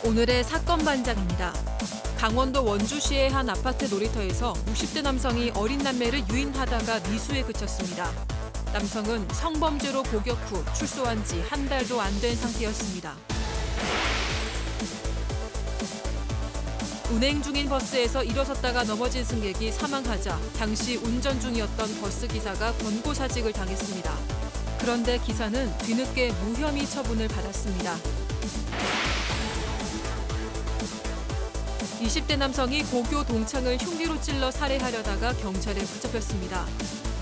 오늘의 사건 반장입니다. 강원도 원주시의 한 아파트 놀이터에서 60대 남성이 어린 남매를 유인하다가 미수에 그쳤습니다. 남성은 성범죄로 복역 후 출소한 지 한 달도 안 된 상태였습니다. 운행 중인 버스에서 일어섰다가 넘어진 승객이 사망하자 당시 운전 중이었던 버스 기사가 권고사직을 당했습니다. 그런데 기사는 뒤늦게 무혐의 처분을 받았습니다. 20대 남성이 고교 동창을 흉기로 찔러 살해하려다가 경찰에 붙잡혔습니다.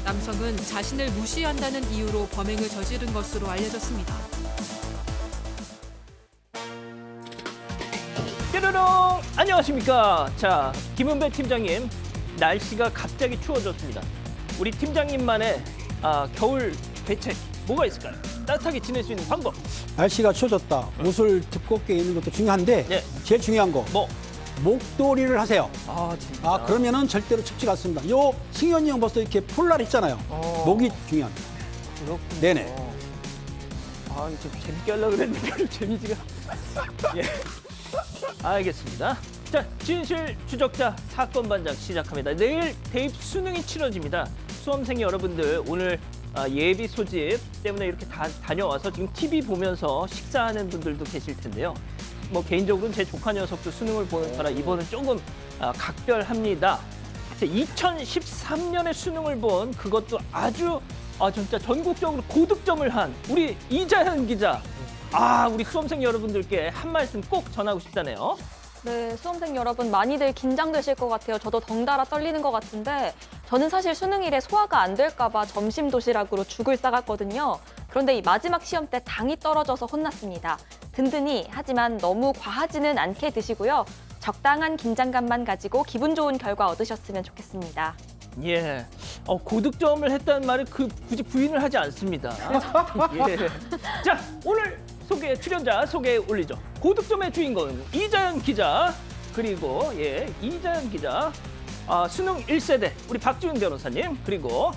남성은 자신을 무시한다는 이유로 범행을 저지른 것으로 알려졌습니다. 뾰로롱! 안녕하십니까. 자, 김은배 팀장님, 날씨가 갑자기 추워졌습니다. 우리 팀장님만의 겨울 대책 뭐가 있을까요? 따뜻하게 지낼 수 있는 방법. 날씨가 추워졌다. 옷을 두껍게 입는 것도 중요한데 네. 제일 중요한 거. 뭐? 목도리를 하세요. 진짜. 그러면은 절대로 춥지가 않습니다. 요 승현이 형 벌써 이렇게 폴라 있잖아요. 목이 중요합니다. 그렇군요. 네네. 좀 재밌게 하려고 그랬는데 별로 재미지가. 예. 알겠습니다. 자, 진실 추적자 사건 반장 시작합니다. 내일 대입 수능이 치러집니다. 수험생 여러분들 오늘 예비 소집 때문에 이렇게 다녀와서 지금 TV 보면서 식사하는 분들도 계실 텐데요. 뭐 개인적으로는 제 조카 녀석도 수능을 보는 터라 이번은 조금 각별합니다. 2013년에 수능을 본 그것도 아주 진짜 전국적으로 고득점을 한 우리 이자연 기자. 우리 수험생 여러분들께 한 말씀 꼭 전하고 싶다네요. 네, 수험생 여러분 많이들 긴장되실 것 같아요. 저도 덩달아 떨리는 것 같은데 저는 사실 수능일에 소화가 안 될까 봐 점심 도시락으로 죽을 싸갔거든요. 그런데 이 마지막 시험 때 당이 떨어져서 혼났습니다. 든든히 하지만 너무 과하지는 않게 드시고요. 적당한 긴장감만 가지고 기분 좋은 결과 얻으셨으면 좋겠습니다. 예, 고득점을 했다는 말을 굳이 부인을 하지 않습니다. 예. 자, 오늘 출연자 소개해 올리죠. 고득점의 주인공 이자연 기자, 그리고 이자연 기자, 수능 1세대 우리 박지훈 변호사님, 그리고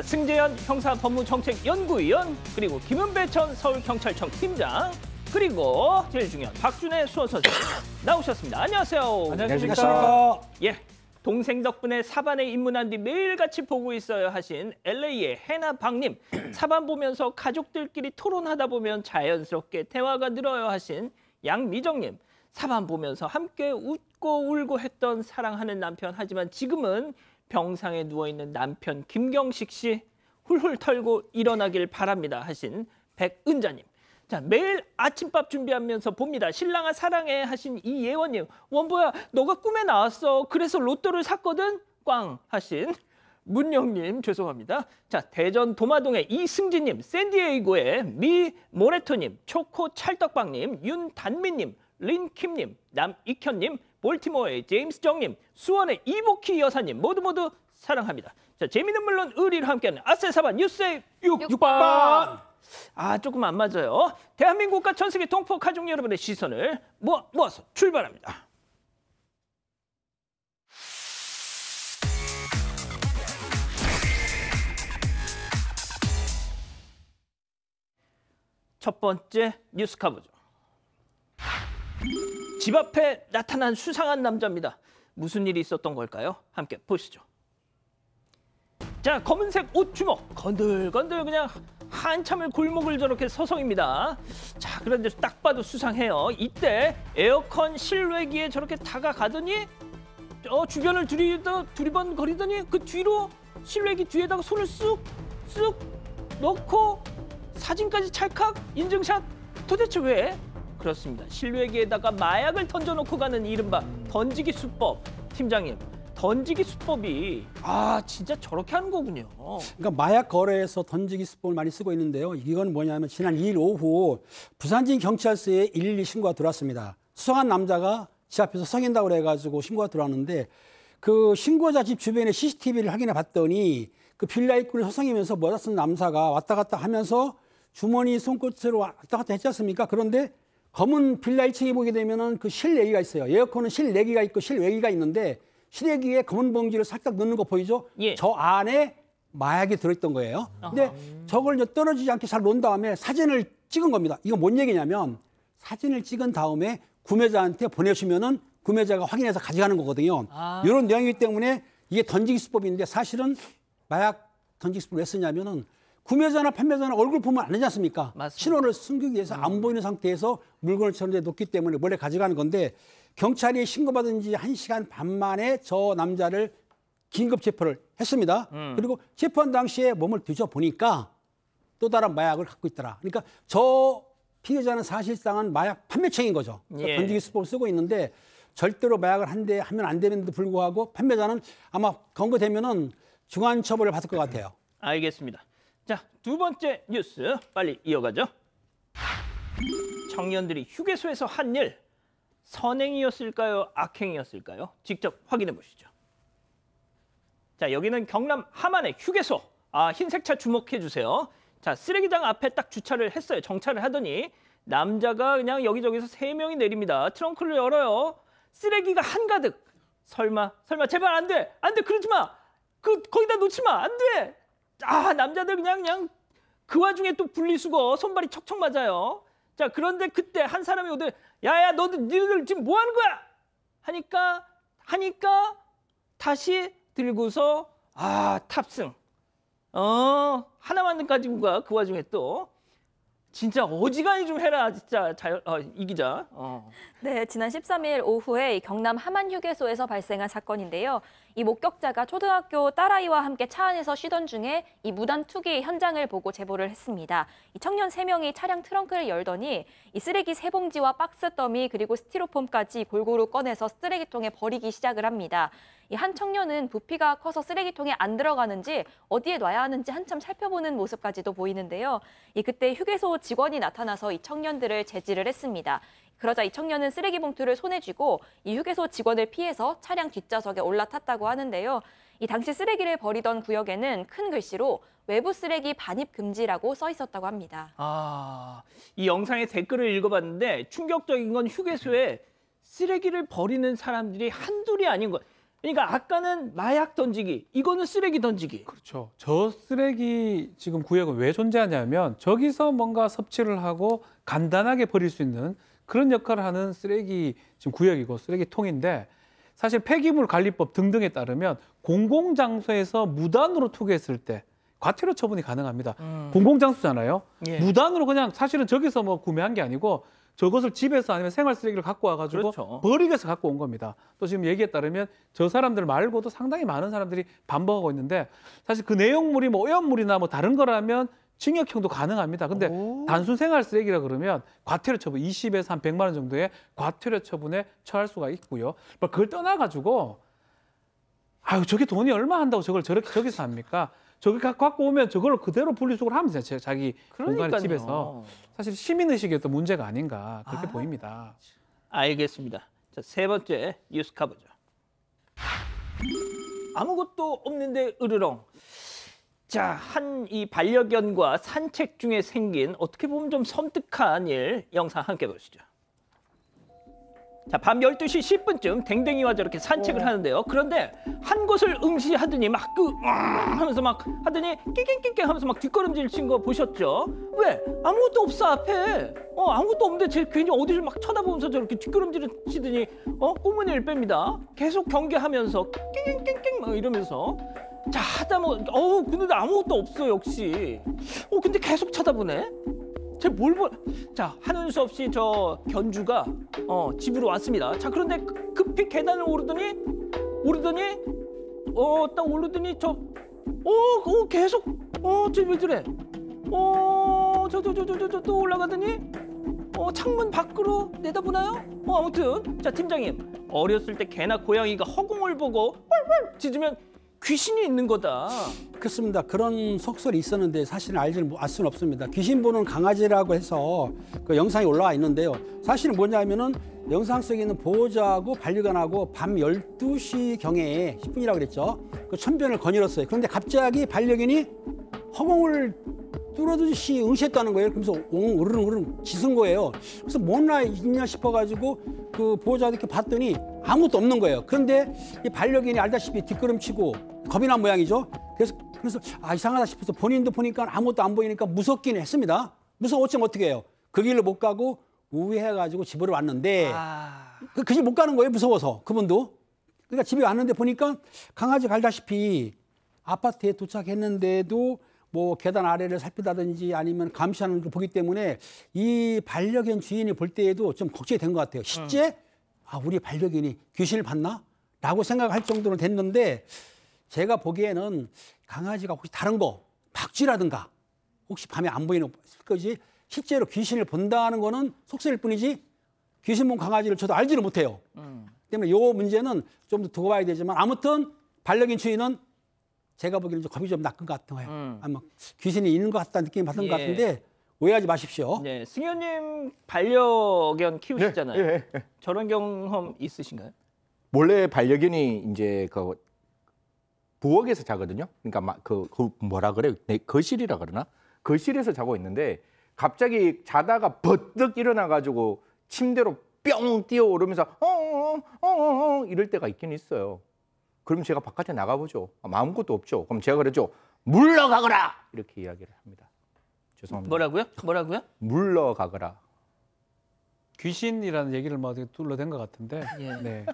승재현 형사법무정책연구위원, 그리고 김은배 전 서울경찰청 팀장, 그리고 제일 중요한 박준혜 수험선생 나오셨습니다. 안녕하세요. 안녕하십니까. 예, 동생 덕분에 사반에 입문한 뒤 매일같이 보고 있어요 하신 LA의 해나박님, 사반 보면서 가족들끼리 토론하다 보면 자연스럽게 대화가 늘어요 하신 양미정님, 사반 보면서 함께 웃고 울고 했던 사랑하는 남편, 하지만 지금은 병상에 누워있는 남편 김경식 씨 훌훌 털고 일어나길 바랍니다 하신 백은자님. 자, 매일 아침밥 준비하면서 봅니다. 신랑아 사랑해 하신 이예원님. 원보야 너가 꿈에 나왔어. 그래서 로또를 샀거든. 꽝 하신 문영님 죄송합니다. 자, 대전 도마동의 이승진님, 샌디에이고의 미모레토님, 초코 찰떡빵님, 윤단미님, 린킴님, 남익현님, 볼티모어의 제임스 정님, 수원의 이복희 여사님 모두 사랑합니다. 자, 재미는 물론 의리로 함께하는 아세사반 뉴스의 6번. 조금 안 맞아요. 대한민국과 전 세계 동포 가족 여러분의 시선을 모아서 출발합니다. 첫 번째 뉴스 가보죠. 집 앞에 나타난 수상한 남자입니다. 무슨 일이 있었던 걸까요? 함께 보시죠. 자, 검은색 옷 주먹, 건들건들 그냥 한참을 골목을 저렇게 서성입니다. 자, 그런데 딱 봐도 수상해요. 이때 에어컨 실외기에 저렇게 다가가더니 주변을 두리번거리더니 그 뒤로 실외기 뒤에다가 손을 쑥 넣고 사진까지 찰칵 인증샷. 도대체 왜? 그렇습니다. 실외기에다가 마약을 던져놓고 가는 이른바 던지기 수법. 팀장님, 던지기 수법이 진짜 저렇게 하는 거군요. 그러니까 마약 거래에서 던지기 수법을 많이 쓰고 있는데요. 이건 뭐냐면 지난 2일 오후 부산진 경찰서에 112 신고가 들어왔습니다. 수상한 남자가 집 앞에서 성인다고 해가지고 신고가 들어왔는데 그 신고자 집 주변에 CCTV를 확인해 봤더니 그 빌라 입구를 서성이면서 모자 쓴 남자가 왔다 갔다 하면서 주머니 손끝으로 왔다 갔다 했지 않습니까? 그런데 검은 빌라 1층에 보게 되면은 그 실내기가 있어요. 에어컨은 실내기가 있고 실외기가 있는데 실외기에 검은 봉지를 살짝 넣는 거 보이죠? 예. 저 안에 마약이 들어있던 거예요. 근데 저걸 떨어지지 않게 잘 놓은 다음에 사진을 찍은 겁니다. 이거 뭔 얘기냐면 사진을 찍은 다음에 구매자한테 보내주면은 구매자가 확인해서 가져가는 거거든요. 이런 내용이기 때문에 이게 던지기 수법인데 사실은 마약 던지기 수법을 왜 쓰냐면은 구매자나 판매자나 얼굴 보면 안 되지 않습니까? 맞습니다. 신원을 숨기기 위해서 안 보이는 상태에서 물건을 저런데 놓기 때문에 몰래 가져가는 건데 경찰이 신고받은 지 1시간 반 만에 저 남자를 긴급 체포를 했습니다. 그리고 체포한 당시에 몸을 뒤져보니까 또 다른 마약을 갖고 있더라. 그러니까 저 피해자는 사실상은 마약 판매청인 거죠. 그러니까 예. 던지기 수법을 쓰고 있는데 절대로 마약을 한대 하면 안 되는데도 불구하고 판매자는 아마 검거되면은 중한 처벌을 받을 것 같아요. 알겠습니다. 자, 두 번째 뉴스 빨리 이어가죠. 청년들이 휴게소에서 한 일 선행이었을까요? 악행이었을까요? 직접 확인해 보시죠. 자, 여기는 경남 함안의 휴게소. 흰색 차 주목해 주세요. 자, 쓰레기장 앞에 딱 주차를 했어요. 정차를 하더니 남자가 그냥 여기저기서 3명이 내립니다. 트렁크를 열어요. 쓰레기가 한가득. 설마 제발 안 돼. 그러지 마. 거기다 놓지 마. 안 돼. 남자들 그냥 그 와중에 또 분리수거 손발이 척척 맞아요. 자, 그런데 그때 한 사람이 오더니 야야 니들 지금 뭐 하는 거야? 하니까 다시 들고서 탑승. 하나만 가지고 가. 그 와중에 또 진짜 어지간히 좀 해라 진짜 이 기자. 네, 지난 13일 오후에 이 경남 함안 휴게소에서 발생한 사건인데요. 이 목격자가 초등학교 딸아이와 함께 차 안에서 쉬던 중에 이 무단 투기 현장을 보고 제보를 했습니다. 이 청년 3명이 차량 트렁크를 열더니 이 쓰레기 3봉지와 박스 더미 그리고 스티로폼까지 골고루 꺼내서 쓰레기통에 버리기 시작을 합니다. 이 한 청년은 부피가 커서 쓰레기통에 안 들어가는지 어디에 놔야 하는지 한참 살펴보는 모습까지도 보이는데요. 그때 휴게소 직원이 나타나서 이 청년들을 제지를 했습니다. 그러자 이 청년은 쓰레기 봉투를 손에 쥐고 이 휴게소 직원을 피해서 차량 뒷좌석에 올라탔다고 하는데요. 이 당시 쓰레기를 버리던 구역에는 큰 글씨로 외부 쓰레기 반입 금지라고 써 있었다고 합니다. 이 영상의 댓글을 읽어봤는데 충격적인 건 휴게소에 쓰레기를 버리는 사람들이 한둘이 아닌 것. 그러니까 아까는 마약 던지기, 이거는 쓰레기 던지기. 그렇죠. 저 쓰레기 지금 구역은 왜 존재하냐면 저기서 뭔가 섭취를 하고 간단하게 버릴 수 있는 그런 역할을 하는 쓰레기 지금 구역이고 쓰레기통인데 사실 폐기물 관리법 등등에 따르면 공공장소에서 무단으로 투기했을 때 과태료 처분이 가능합니다. 공공장소잖아요. 예. 무단으로 그냥 사실은 저기서 뭐 구매한 게 아니고 저것을 집에서 아니면 생활 쓰레기를 갖고 와가지고 그렇죠. 버리기 위해서 갖고 온 겁니다. 또 지금 얘기에 따르면 저 사람들 말고도 상당히 많은 사람들이 반복하고 있는데 사실 그 내용물이 뭐 오염물이나 뭐 다른 거라면 징역형도 가능합니다. 근데 단순 생활 쓰레기라 그러면 과태료 처분 20에서 한 100만 원 정도의 과태료 처분에 처할 수가 있고요. 그걸 떠나가지고 저게 돈이 얼마 한다고 저걸 저기서 합니까? 저기 갖고 오면 저걸 그대로 분리수거를 하면 되죠. 자기 공간에 집에서. 사실 시민의식이 어떤 문제가 아닌가 그렇게 보입니다. 알겠습니다. 자, 세 번째 뉴스 가보죠. 아무것도 없는데 으르렁. 자, 한 이 반려견과 산책 중에 생긴 어떻게 보면 좀 섬뜩한 일 영상 함께 보시죠. 자, 밤 12시 10분쯤 댕댕이와 저렇게 산책을 하는데요. 그런데 한 곳을 응시하더니 막 하면서 막 하더니 낑낑낑낑 하면서 막 뒷걸음질 친 거 보셨죠? 왜? 아무것도 없어 앞에. 아무것도 없는데 쟤 괜히 어디를 막 쳐다보면서 저렇게 뒷걸음질을 치더니 꼬문을 뺍니다. 계속 경계하면서 낑낑낑낑 막 이러면서 자, 하다 뭐 근데 아무것도 없어 역시. 근데 계속 쳐다보네. 쟤 뭘 보? 자, 하는 수 없이 저 견주가 집으로 왔습니다. 자, 그런데 급히 계단을 오르더니 딱 오르더니 계속 쟤 왜 저래? 저 또 올라가더니 창문 밖으로 내다보나요? 아무튼 자, 팀장님, 어렸을 때 개나 고양이가 허공을 보고 왈왈 짖으면 귀신이 있는 거다. 그렇습니다. 그런 속설이 있었는데 사실은 알 수는 없습니다. 귀신 보는 강아지라고 해서 그 영상이 올라와 있는데요. 사실은 뭐냐면은 영상 속에 있는 보호자하고 반려견하고 밤 12시경에 10분이라고 그랬죠. 그 천변을 거닐었어요. 그런데 갑자기 반려견이 허공을 뚫어듯이 응시했다는 거예요. 그러면서 으르릉 짖은 거예요. 그래서 뭐나 있냐 싶어가지고 그 보호자한테 이렇게 봤더니 아무것도 없는 거예요. 그런데 이 반려견이 알다시피 뒷걸음치고 겁이 난 모양이죠. 그래서 이상하다 싶어서 본인도 보니까 아무것도 안 보이니까 무섭긴 했습니다. 무서워 어쩌면 어떻게 해요. 그 길로 못 가고 우회해가지고 집으로 왔는데 아, 그 집 못 가는 거예요. 무서워서 그분도. 그러니까 집에 왔는데 보니까 강아지 갈다시피 아파트에 도착했는데도 뭐 계단 아래를 살피다든지 아니면 감시하는 걸 보기 때문에 이 반려견 주인이 볼 때에도 좀 걱정이 된 것 같아요. 실제 우리 반려견이 귀신을 봤나? 라고 생각할 정도로 됐는데 제가 보기에는 강아지가 혹시 다른 거 박쥐라든가 혹시 밤에 안 보이는 거지 실제로 귀신을 본다는 거는 속설일 뿐이지 귀신 본 강아지를 저도 알지를 못해요. 때문에 이 문제는 좀 더 두고 봐야 되지만 아무튼 반려견 주인은 제가 보기에는 좀 겁이 좀 낚은 것 같아요. 아마 귀신이 있는 것 같다는 느낌이 받은 것 같은데 오해하지 마십시오. 네, 승현님 반려견 키우시잖아요. 예, 예. 저런 경험 있으신가요? 원래 반려견이 이제 그 부엌에서 자거든요. 그러니까 그 뭐라 그래요? 거실이라 그러나? 거실에서 자고 있는데 갑자기 자다가 버뜩 일어나가지고 침대로 뿅 뛰어오르면서 이럴 때가 있긴 있어요. 그럼 제가 바깥에 나가보죠. 아무것도 없죠. 그럼 제가 그러죠. 물러가거라! 이렇게 이야기를 합니다. 죄송합니다. 뭐라고요? 물러가거라. 귀신이라는 얘기를 막 둘러댄 것 같은데. 예. 네.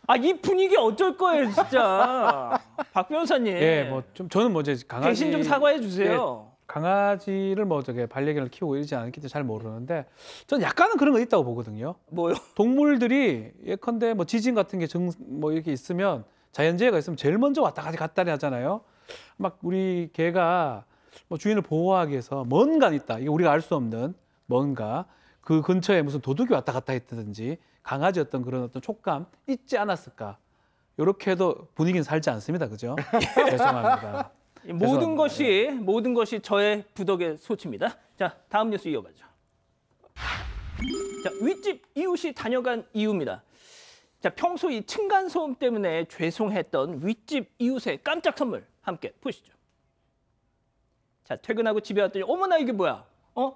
아, 이 분위기 어쩔 거예요, 진짜. 박 변호사님. 예, 뭐 좀 저는 뭐 이제 강아지 대신 좀 사과해 주세요. 강아지를 뭐 저게 반려견을 키우고 이러지 않기 때문에 잘 모르는데 저는 약간은 그런 거 있다고 보거든요. 뭐요? 동물들이 예컨대 뭐 지진 같은 게 뭐 이렇게 있으면 자연재해가 있으면 제일 먼저 왔다 갔다 하잖아요. 막 우리 개가 뭐 주인을 보호하기 위해서 뭔가 있다. 이게 우리가 알 수 없는 뭔가 그 근처에 무슨 도둑이 왔다 갔다 했다든지 강아지 어떤 그런 어떤 촉감 있지 않았을까. 이렇게 해도 분위기는 살지 않습니다. 그죠? 죄송합니다. 모든 것이 저의 부덕의 소치입니다. 자, 다음 뉴스 이어가죠. 자, 윗집 이웃이 다녀간 이유입니다. 자, 평소 이 층간 소음 때문에 죄송했던 윗집 이웃의 깜짝 선물 함께 보시죠. 자, 퇴근하고 집에 왔더니 어머나 이게 뭐야?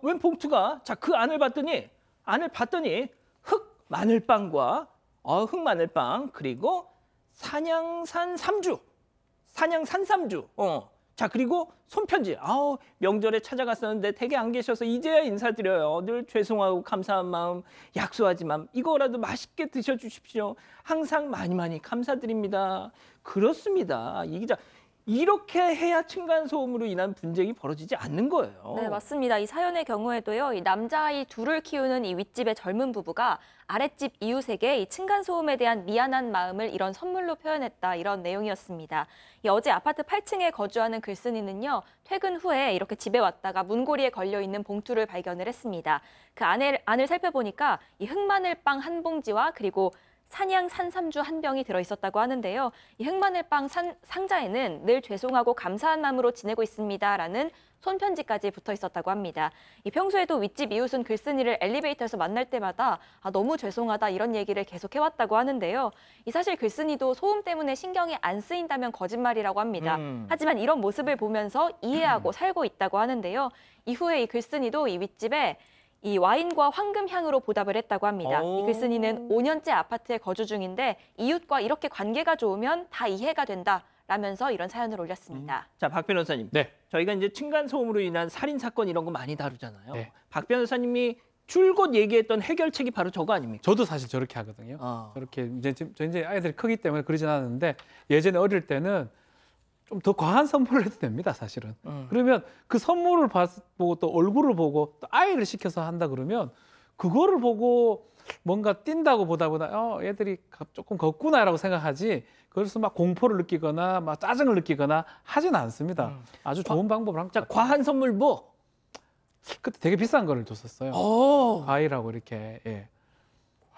웬 봉투가? 자, 그 안을 봤더니 흑 마늘빵과 흑 마늘빵 그리고 산양산 3주. 자, 그리고 손편지. 명절에 찾아갔었는데 댁에 안 계셔서 이제야 인사드려요. 늘 죄송하고 감사한 마음 약소하지만 이거라도 맛있게 드셔주십시오. 항상 많이 감사드립니다. 그렇습니다. 이 기자. 이렇게 해야 층간소음으로 인한 분쟁이 벌어지지 않는 거예요. 네, 맞습니다. 이 사연의 경우에도요, 이 남자아이 둘을 키우는 이 윗집의 젊은 부부가 아랫집 이웃에게 이 층간소음에 대한 미안한 마음을 이런 선물로 표현했다, 이런 내용이었습니다. 이 어제 아파트 8층에 거주하는 글쓴이는요, 퇴근 후에 이렇게 집에 왔다가 문고리에 걸려있는 봉투를 발견을 했습니다. 그 안을 살펴보니까 이 흑마늘빵 한 봉지와 그리고 산양 산삼주 한 병이 들어있었다고 하는데요. 이 흑마늘빵 상자에는 늘 죄송하고 감사한 마음으로 지내고 있습니다라는 손편지까지 붙어 있었다고 합니다. 이 평소에도 윗집 이웃은 글쓴이를 엘리베이터에서 만날 때마다 너무 죄송하다 이런 얘기를 계속 해왔다고 하는데요. 이 사실 글쓴이도 소음 때문에 신경이 안 쓰인다면 거짓말이라고 합니다. 하지만 이런 모습을 보면서 이해하고 살고 있다고 하는데요. 이후에 이 글쓴이도 이 윗집에 이 와인과 황금향으로 보답을 했다고 합니다. 이 글쓴이는 5년째 아파트에 거주 중인데 이웃과 이렇게 관계가 좋으면 다 이해가 된다라면서 이런 사연을 올렸습니다. 자, 박 변호사님. 네. 저희가 이제 층간소음으로 인한 살인 사건 이런 거 많이 다루잖아요. 네. 박 변호사님이 줄곧 얘기했던 해결책이 바로 저거 아닙니까? 저도 사실 저렇게 하거든요. 저렇게 이제 아이들이 크기 때문에 그러진 않았는데 예전에 어릴 때는 좀 더 과한 선물을 해도 됩니다, 사실은. 그러면 그 선물을 보고 또 얼굴을 보고 또 아이를 시켜서 한다 그러면 그거를 보고 뭔가 뛴다고 보다보다 얘들이 조금 걷구나라고 생각하지 그래서 막 공포를 느끼거나 막 짜증을 느끼거나 하진 않습니다. 아주 좋은 방법을 한 것 자, 같아요. 과한 선물 뭐? 그때 되게 비싼 거를 줬었어요. 과일하고 이렇게. 예.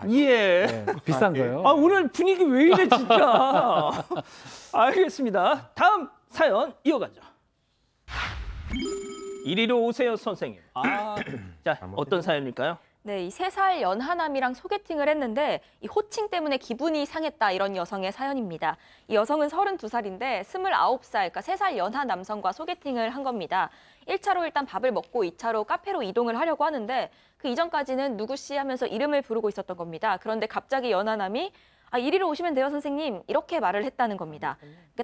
예, 비싼 거요. 오늘 분위기 왜 이래 진짜. 알겠습니다. 다음 사연 이어가죠. 이리로 오세요 선생님. 자, 어떤 사연일까요? 네, 이 3살 연하남이랑 소개팅을 했는데 이 호칭 때문에 기분이 상했다 이런 여성의 사연입니다. 이 여성은 32살인데 29살, 그러니까 3살 연하 남성과 소개팅을 한 겁니다. 1차로 일단 밥을 먹고 2차로 카페로 이동을 하려고 하는데 그 이전까지는 누구씨 하면서 이름을 부르고 있었던 겁니다. 그런데 갑자기 연하남이 이리로 오시면 돼요, 선생님. 이렇게 말을 했다는 겁니다.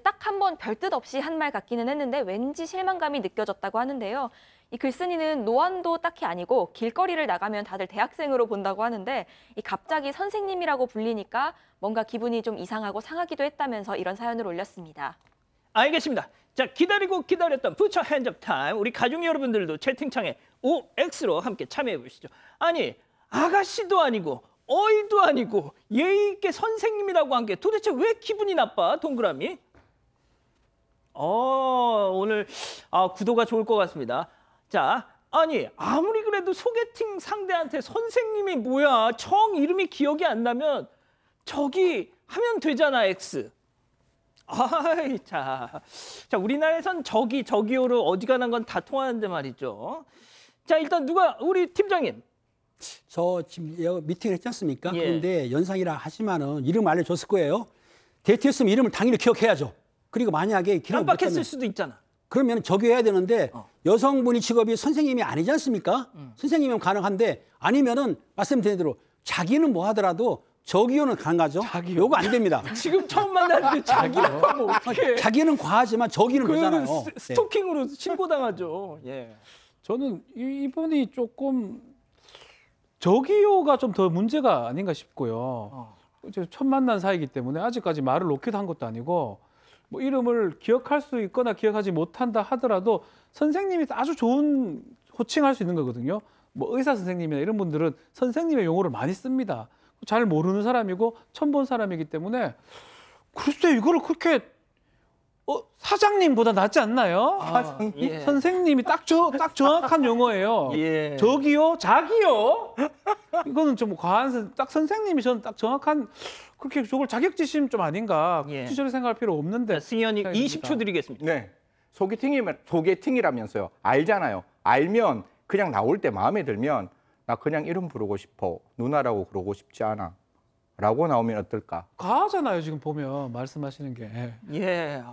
딱 한 번 별뜻 없이 한 말 같기는 했는데 왠지 실망감이 느껴졌다고 하는데요. 이 글쓴이는 노안도 딱히 아니고 길거리를 나가면 다들 대학생으로 본다고 하는데 이 갑자기 선생님이라고 불리니까 뭔가 기분이 좀 이상하고 상하기도 했다면서 이런 사연을 올렸습니다. 알겠습니다. 자, 기다리고 기다렸던 부처 핸즈업 타임. 우리 가족 여러분들도 채팅창에 OX로 함께 참여해 보시죠. 아니, 아가씨도 아니고 어이도 아니고 예의 있게 선생님이라고 한 게 도대체 왜 기분이 나빠? 동그라미. 오늘 구도가 좋을 것 같습니다. 자, 아니 아무리 그래도 소개팅 상대한테 선생님이 뭐야? 청 이름이 기억이 안 나면 저기 하면 되잖아, X. 아이, 자, 우리나라에선 저기요로 어지간한 건 다 통하는데 말이죠. 자, 일단 우리 팀장님. 저 지금 미팅을 했지 않습니까? 예. 그런데 연상이라 하지만은 이름 알려줬을 거예요. 데이트했으면 이름을 당연히 기억해야죠. 그리고 만약에 기억 깜빡했을 못하면 수도 있잖아. 그러면 적용해야 되는데 여성분이 직업이 선생님이 아니지 않습니까? 선생님이면 가능한데 아니면은 말씀드린 대로 자기는 뭐 하더라도 저기요는 가능하죠. 자기요? 요거 안 됩니다. 지금 처음 만났는데 자기라고 하면 어떡해. 자기는 과하지만 저기는 되잖아요. 네. 스토킹으로 신고당하죠. 예. 저는 이분이 조금 저기요가 좀 더 문제가 아닌가 싶고요. 이제 첫 만난 사이이기 때문에 아직까지 말을 놓기도 한 것도 아니고 뭐 이름을 기억할 수 있거나 기억하지 못한다 하더라도 선생님이 아주 좋은 호칭할 수 있는 거거든요. 뭐 의사 선생님이나 이런 분들은 선생님의 용어를 많이 씁니다. 잘 모르는 사람이고 처음 본 사람이기 때문에 글쎄 이거를 그렇게 사장님보다 낫지 않나요? 예. 선생님이 딱 정확한 용어예요. 예. 저기요, 자기요. 이거는 좀 과한 딱 선생님이 저는 딱 정확한 그렇게 저걸 자격지심 좀 아닌가. 예. 굳이 저렇게 생각할 필요 없는데. 승현이 생각이 20초 듭니다. 드리겠습니다. 네. 소개팅이라면서요. 알잖아요. 알면 그냥 나올 때 마음에 들면 나 그냥 이름 부르고 싶어. 누나라고 그러고 싶지 않아. 라고 나오면 어떨까? 과하잖아요, 지금 보면 말씀하시는 게. 예.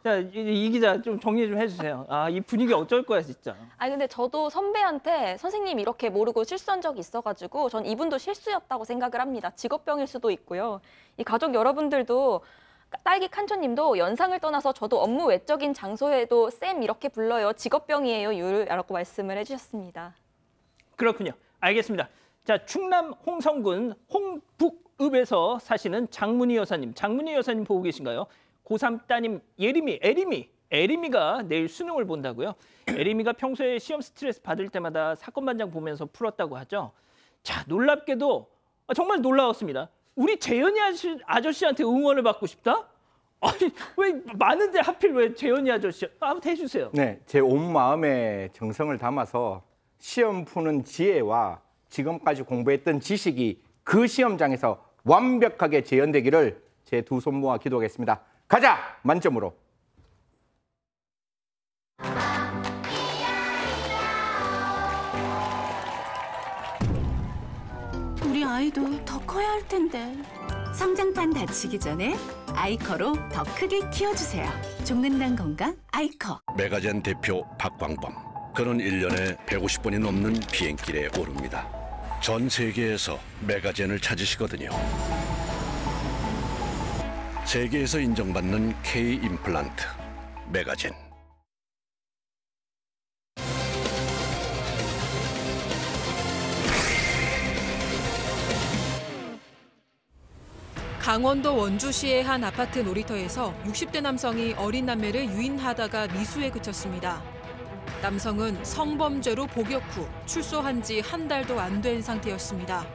자, 이 기자 좀 정리 좀 해주세요. 이 분위기 어쩔 거야, 진짜. 아니 근데 저도 선배한테 선생님 이렇게 모르고 실수한 적이 있어가지고 전 이분도 실수였다고 생각을 합니다. 직업병일 수도 있고요. 이 가족 여러분들도 딸기 칸초님도 연상을 떠나서 저도 업무 외적인 장소에도 쌤 이렇게 불러요. 직업병이에요, 유라고 말씀을 해주셨습니다. 그렇군요. 알겠습니다. 자, 충남 홍성군 홍북읍에서 사시는 장문희 여사님. 장문희 여사님 보고 계신가요? 고3 따님 에리미가 내일 수능을 본다고요. 에리미가 평소에 시험 스트레스 받을 때마다 사건 반장 보면서 풀었다고 하죠. 자, 놀랍게도 정말 놀라웠습니다. 우리 재현이 아저씨한테 응원을 받고 싶다? 아니, 왜 많은데 하필 왜 재현이 아저씨? 한번 해주세요. 네, 제 온 마음의 정성을 담아서 시험 푸는 지혜와 지금까지 공부했던 지식이 그 시험장에서 완벽하게 재현되기를 제 두 손 모아 기도하겠습니다. 가자! 만점으로. 우리 아이도 더 커야 할 텐데. 성장판 다치기 전에 아이커로 더 크게 키워주세요. 종근당 건강 아이커. 메가젠 대표 박광범. 그는 1년에 150번이 넘는 비행길에 오릅니다. 전 세계에서 메가젠을 찾으시거든요. 세계에서 인정받는 K 임플란트 메가젠. 강원도 원주시의 한 아파트 놀이터에서 60대 남성이 어린 남매를 유인하다가 미수에 그쳤습니다. 남성은 성범죄로 복역 후 출소한 지 한 달도 안 된 상태였습니다.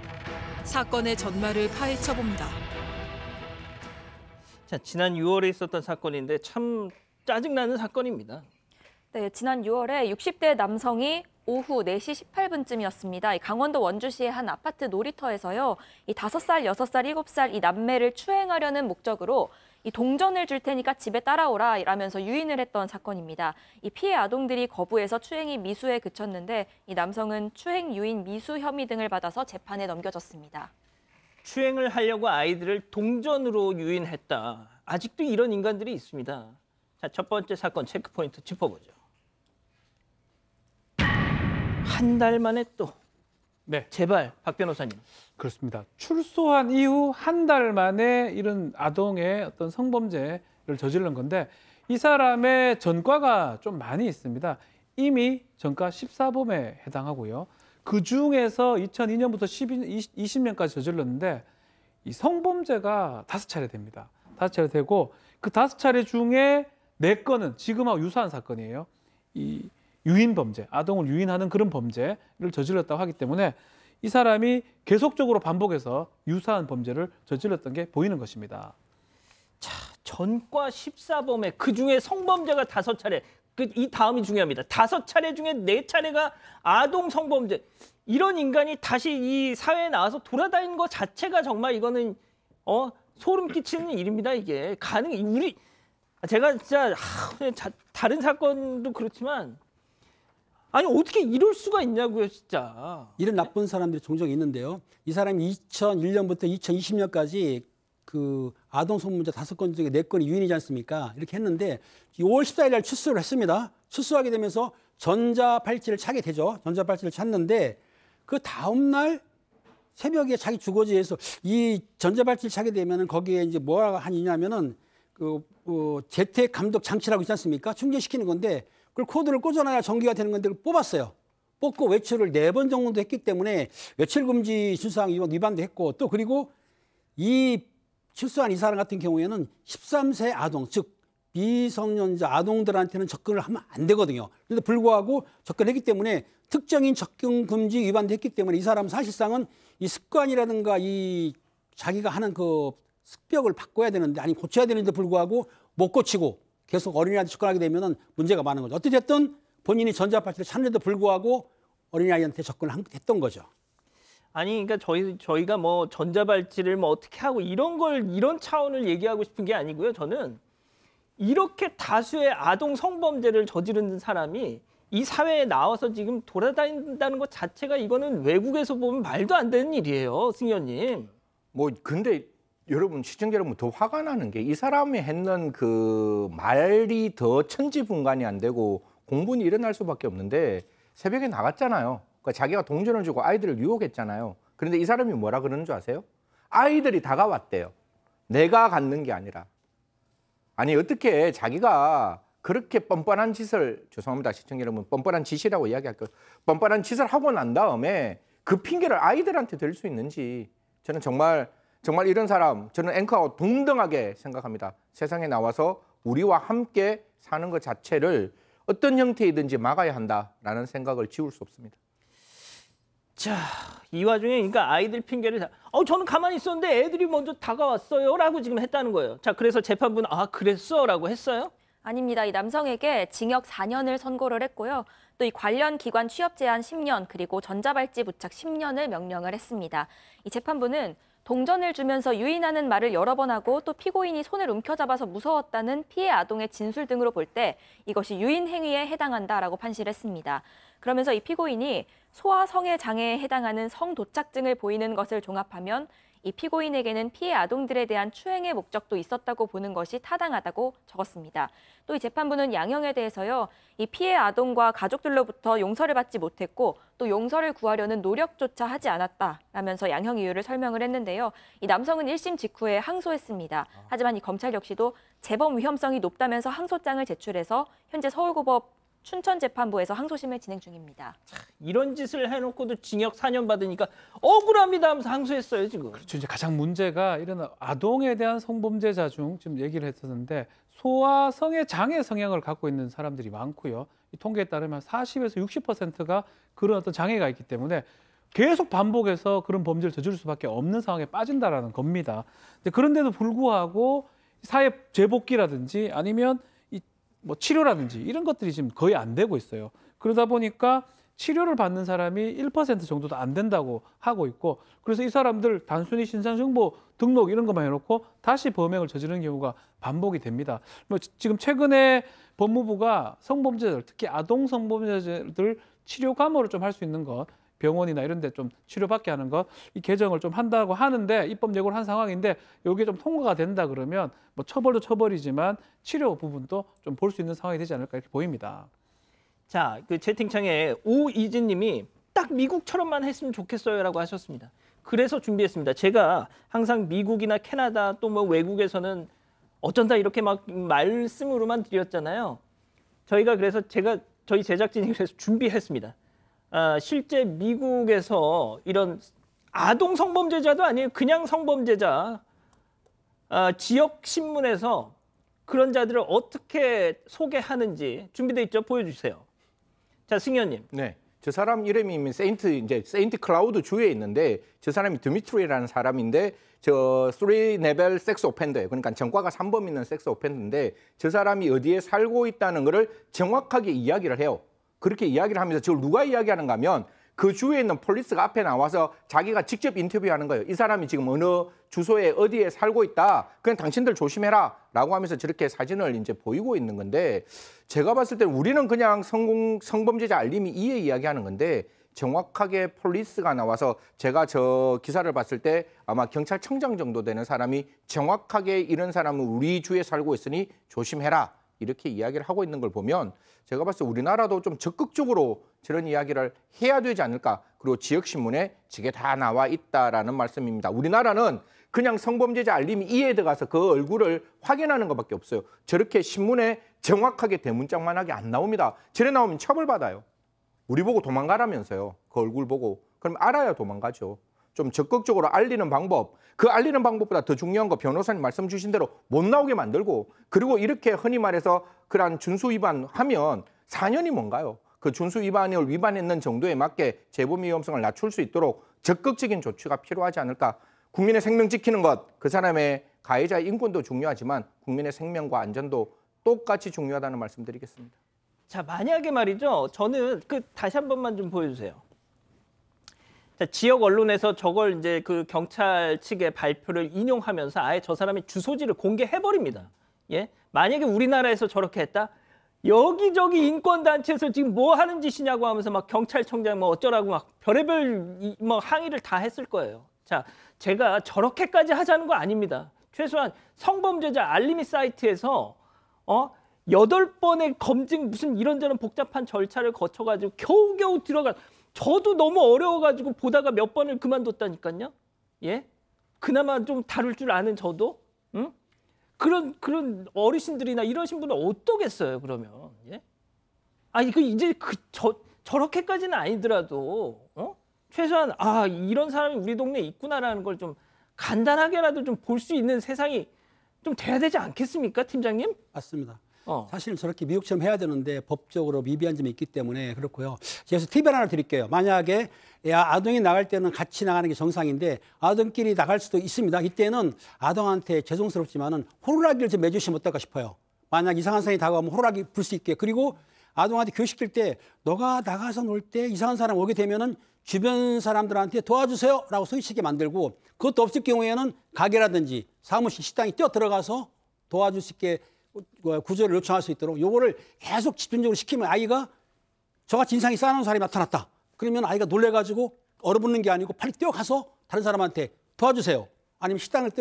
사건의 전말을 파헤쳐 봅니다. 자, 지난 6월에 있었던 사건인데 참 짜증나는 사건입니다. 네, 지난 6월에 60대 남성이 오후 4시 18분쯤이었습니다. 강원도 원주시의 한 아파트 놀이터에서요. 이 5살, 6살, 7살 이 남매를 추행하려는 목적으로 이 동전을 줄 테니까 집에 따라오라 이라면서 유인을 했던 사건입니다. 이 피해 아동들이 거부해서 추행이 미수에 그쳤는데 이 남성은 추행, 유인, 미수 혐의 등을 받아서 재판에 넘겨졌습니다. 추행을 하려고 아이들을 동전으로 유인했다. 아직도 이런 인간들이 있습니다. 자, 첫 번째 사건 체크포인트 짚어보죠. 한 달 만에 또. 네. 제발 박 변호사님. 그렇습니다. 출소한 이후 한 달 만에 이런 아동의 어떤 성범죄를 저지른 건데 이 사람의 전과가 좀 많이 있습니다. 이미 전과 14범에 해당하고요. 그 중에서 2002년부터 20년까지 저질렀는데 이 성범죄가 5차례 됩니다. 5차례 되고 그 5차례 중에 4건은 지금하고 유사한 사건이에요. 이 유인 범죄, 아동을 유인하는 그런 범죄를 저질렀다고 하기 때문에 이 사람이 계속적으로 반복해서 유사한 범죄를 저질렀던 게 보이는 것입니다. 자, 전과 14범에 그중에 성범죄가 5차례. 이 다음이 중요합니다. 5차례 중에 4차례가 아동 성범죄. 이런 인간이 다시 이 사회에 나와서 돌아다니는 것 자체가 정말 이거는 소름 끼치는 일입니다. 이게 제가 진짜 다른 사건도 그렇지만 아니 어떻게 이럴 수가 있냐고요, 진짜. 이런 나쁜 사람들이 종종 있는데요. 이 사람이 2001년부터 2020년까지 그 아동 성범죄 5건 중에 4건이 유인이지 않습니까? 이렇게 했는데 5월 14일 날 출소를 했습니다. 출소하게 되면서 전자발찌를 차게 되죠. 전자발찌를 찼는데 그 다음 날 새벽에 자기 주거지에서 이 전자발찌를 차게 되면은 거기에 이제 뭐가 하냐면은 재택 감독 장치라고 있지 않습니까? 충전시키는 건데 그걸 코드를 꽂아놔야 전기가 되는 건데 그걸 뽑았어요. 뽑고 외출을 4번 정도 했기 때문에 외출 금지 준수사항 위반도 했고 또 그리고 이 출소한 이 사람 같은 경우에는 13세 아동, 즉 미성년자 아동들한테는 접근을 하면 안 되거든요. 그런데 불구하고 접근했기 때문에 특정인 접근 금지 위반도 했기 때문에 이 사람은 사실상은 이 습관이라든가 이 자기가 하는 그 습벽을 바꿔야 되는데 아니 고쳐야 되는데 불구하고 못 고치고 계속 어린이한테 접근하게 되면 문제가 많은 거죠. 어찌됐든 본인이 전자발찌를 찾는데도 불구하고 어린아이한테 접근을 했던 거죠. 아니 그러니까 저희가 뭐 전자발찌를 뭐 어떻게 하고 이런 차원을 얘기하고 싶은 게 아니고요. 저는 이렇게 다수의 아동 성범죄를 저지르는 사람이 이 사회에 나와서 지금 돌아다닌다는 것 자체가 이거는 외국에서 보면 말도 안 되는 일이에요, 승현님. 뭐 근데 여러분 시청자 여러분 더 화가 나는 게 이 사람이 했는 그 말이 더 천지분간이 안 되고 공분이 일어날 수밖에 없는데 새벽에 나갔잖아요. 그러니까 자기가 동전을 주고 아이들을 유혹했잖아요. 그런데 이 사람이 뭐라 그러는 줄 아세요? 아이들이 다가왔대요. 내가 갖는 게 아니라. 아니 어떻게 자기가 그렇게 뻔뻔한 짓을 죄송합니다 시청자 여러분 뻔뻔한 짓이라고 이야기할 거예요. 뻔뻔한 짓을 하고 난 다음에 그 핑계를 아이들한테 댈 수 있는지 저는 정말 이런 사람 저는 앵커하고 동등하게 생각합니다. 세상에 나와서 우리와 함께 사는 것 자체를 어떤 형태이든지 막아야 한다라는 생각을 지울 수 없습니다. 자, 이 와중에 그러니까 아이들 핑계를 저는 가만히 있었는데 애들이 먼저 다가왔어요라고 지금 했다는 거예요. 자, 그래서 재판부는 그랬어라고 했어요? 아닙니다. 이 남성에게 징역 4년을 선고를 했고요. 또 이 관련 기관 취업 제한 10년 그리고 전자발찌 부착 10년을 명령을 했습니다. 이 재판부는 동전을 주면서 유인하는 말을 여러 번 하고 또 피고인이 손을 움켜잡아서 무서웠다는 피해 아동의 진술 등으로 볼 때 이것이 유인 행위에 해당한다라고 판시를 했습니다. 그러면서 이 피고인이 소아 성애 장애에 해당하는 성도착증을 보이는 것을 종합하면 이 피고인에게는 피해 아동들에 대한 추행의 목적도 있었다고 보는 것이 타당하다고 적었습니다. 또 이 재판부는 양형에 대해서요, 이 피해 아동과 가족들로부터 용서를 받지 못했고 또 용서를 구하려는 노력조차 하지 않았다라면서 양형 이유를 설명을 했는데요. 이 남성은 1심 직후에 항소했습니다. 하지만 이 검찰 역시도 재범 위험성이 높다면서 항소장을 제출해서 현재 서울고법 춘천재판부에서 항소심을 진행 중입니다. 이런 짓을 해놓고도 징역 4년 받으니까 억울합니다 하면서 항소했어요, 지금. 그렇죠. 이제 가장 문제가 이런 아동에 대한 성범죄자 중 지금 얘기를 했었는데 소아 성애 장애 성향을 갖고 있는 사람들이 많고요. 이 통계에 따르면 40에서 60%가 그런 어떤 장애가 있기 때문에 계속 반복해서 그런 범죄를 저지를 수밖에 없는 상황에 빠진다라는 겁니다. 근데 그런데도 불구하고 사회 재복귀라든지 아니면 뭐 치료라든지 이런 것들이 지금 거의 안 되고 있어요. 그러다 보니까 치료를 받는 사람이 1% 정도도 안 된다고 하고 있고 그래서 이 사람들 단순히 신상정보 등록 이런 것만 해놓고 다시 범행을 저지르는 경우가 반복이 됩니다. 뭐 지금 최근에 법무부가 성범죄자들 특히 아동 성범죄자들 치료 감호를 좀 할 수 있는 것 병원이나 이런 데 좀 치료받게 하는 것, 이 개정을 좀 한다고 하는데 입법 예고를 한 상황인데 이게 좀 통과가 된다 그러면 뭐 처벌도 처벌이지만 치료 부분도 좀 볼 수 있는 상황이 되지 않을까 이렇게 보입니다. 자, 그 채팅창에 오이진 님이 딱 미국처럼만 했으면 좋겠어요라고 하셨습니다. 그래서 준비했습니다. 제가 항상 미국이나 캐나다 또 뭐 외국에서는 어쩐다 이렇게 막 말씀으로만 드렸잖아요. 저희가 그래서 제가 저희 제작진이 그래서 준비했습니다. 실제 미국에서 이런 아동 성범죄자도 아니에요. 그냥 성범죄자. 지역 신문에서 그런 자들을 어떻게 소개하는지 준비돼 있죠. 보여주세요. 자, 승현님. 네. 저 사람 이름이 세인트 클라우드 주에 있는데 저 사람이 드미트리라는 사람인데 저 3레벨 섹스 오펜더예요. 그러니까 전과가 3번 있는 섹스 오펜더인데 저 사람이 어디에 살고 있다는 거를 정확하게 이야기를 해요. 그렇게 이야기를 하면서 저걸 누가 이야기하는가 하면 그 주에 있는 폴리스가 앞에 나와서 자기가 직접 인터뷰하는 거예요. 이 사람이 지금 어느 주소에 어디에 살고 있다. 그냥 당신들 조심해라 라고 하면서 저렇게 사진을 이제 보이고 있는 건데 제가 봤을 때 우리는 그냥 성범죄자 알림이 이에 이야기하는 건데 정확하게 폴리스가 나와서 제가 저 기사를 봤을 때 아마 경찰청장 정도 되는 사람이 정확하게 이런 사람은 우리 주에 살고 있으니 조심해라 이렇게 이야기를 하고 있는 걸 보면 제가 봤을 때 우리나라도 좀 적극적으로 저런 이야기를 해야 되지 않을까. 그리고 지역신문에 저게 다 나와 있다라는 말씀입니다. 우리나라는 그냥 성범죄자 알림이 이에 들어가서 그 얼굴을 확인하는 것밖에 없어요. 저렇게 신문에 정확하게 대문짝만하게 안 나옵니다. 저래 나오면 처벌받아요. 우리 보고 도망가라면서요. 그 얼굴 보고. 그럼 알아야 도망가죠. 좀 적극적으로 알리는 방법. 그 알리는 방법보다 더 중요한 거 변호사님 말씀 주신 대로 못 나오게 만들고 그리고 이렇게 흔히 말해서 그런 준수 위반하면 4년이 뭔가요? 그 준수 위반을 위반했는 정도에 맞게 재범 위험성을 낮출 수 있도록 적극적인 조치가 필요하지 않을까. 국민의 생명 지키는 것, 그 사람의 가해자의 인권도 중요하지만 국민의 생명과 안전도 똑같이 중요하다는 말씀 드리겠습니다. 자, 만약에 말이죠. 저는 다시 한 번만 좀 보여주세요. 자, 지역 언론에서 저걸 이제 그 경찰 측의 발표를 인용하면서 아예 저 사람의 주소지를 공개해버립니다. 예? 만약에 우리나라에서 저렇게 했다? 여기저기 인권단체에서 지금 뭐 하는 짓이냐고 하면서 막 경찰청장 뭐 어쩌라고 막 별의별 뭐 항의를 다 했을 거예요. 자, 제가 저렇게까지 하자는 거 아닙니다. 최소한 성범죄자 알림이 사이트에서 8번의 검증 무슨 이런저런 복잡한 절차를 거쳐가지고 겨우겨우 들어가. 저도 너무 어려워가지고 보다가 몇 번을 그만뒀다니까요. 예? 그나마 좀 다룰 줄 아는 저도. 응? 그런 어르신들이나 이러신 분은 어떠겠어요, 그러면. 예? 아니, 이제 저렇게까지는 아니더라도, 최소한, 이런 사람이 우리 동네에 있구나라는 걸 좀 간단하게라도 좀 볼 수 있는 세상이 좀 돼야 되지 않겠습니까, 팀장님? 맞습니다. 사실 저렇게 미국처럼 해야 되는데 법적으로 미비한 점이 있기 때문에 그렇고요. 제가 팁 하나 드릴게요. 만약에 아동이 나갈 때는 같이 나가는 게 정상인데 아동끼리 나갈 수도 있습니다. 이때는 아동한테 죄송스럽지만은 호루라기를 좀 매주시면 어떨까 싶어요. 만약 이상한 사람이 다가오면 호루라기 불 수 있게. 그리고 아동한테 교육시킬 때 너가 나가서 놀 때 이상한 사람 오게 되면은 주변 사람들한테 도와주세요라고 소개시키게 만들고 그것도 없을 경우에는 가게라든지 사무실, 식당에 뛰어 들어가서 도와줄 수 있게 구조를 요청할 수 있도록 요거를 계속 집중적으로 시키면 아이가 저같이 인상이 쌓아놓은 사람이 나타났다. 그러면 아이가 놀래가지고 얼어붙는 게 아니고 빨리 뛰어가서 다른 사람한테 도와주세요. 아니면 식당을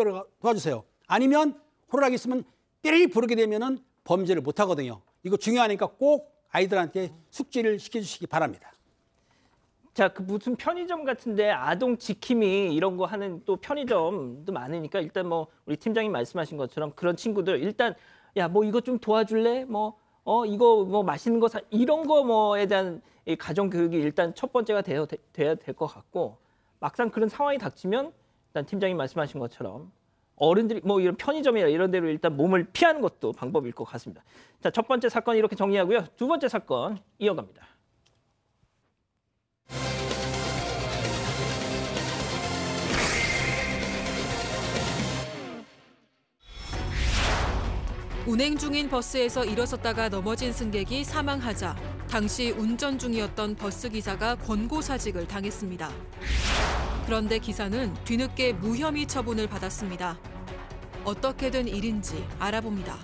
도와주세요. 아니면 호루라기 있으면 삐리 부르게 되면은 범죄를 못 하거든요. 이거 중요하니까 꼭 아이들한테 숙지를 시켜주시기 바랍니다. 자, 무슨 편의점 같은데 아동 지킴이 이런 거 하는 또 편의점도 많으니까 일단 뭐 우리 팀장님 말씀하신 것처럼 그런 친구들 일단 야, 뭐 이거 좀 도와줄래? 이거 뭐 맛있는 거 이런 거 뭐에 대한 이 가정 교육이 일단 첫 번째가 돼야 될 것 같고 막상 그런 상황이 닥치면 일단 팀장님 말씀하신 것처럼 어른들이 뭐 이런 편의점이나 이런 데로 일단 몸을 피하는 것도 방법일 것 같습니다. 자, 첫 번째 사건 이렇게 정리하고요. 두 번째 사건 이어갑니다. 운행 중인 버스에서 일어섰다가 넘어진 승객이 사망하자 당시 운전 중이었던 버스 기사가 권고사직을 당했습니다. 그런데 기사는 뒤늦게 무혐의 처분을 받았습니다. 어떻게 된 일인지 알아봅니다.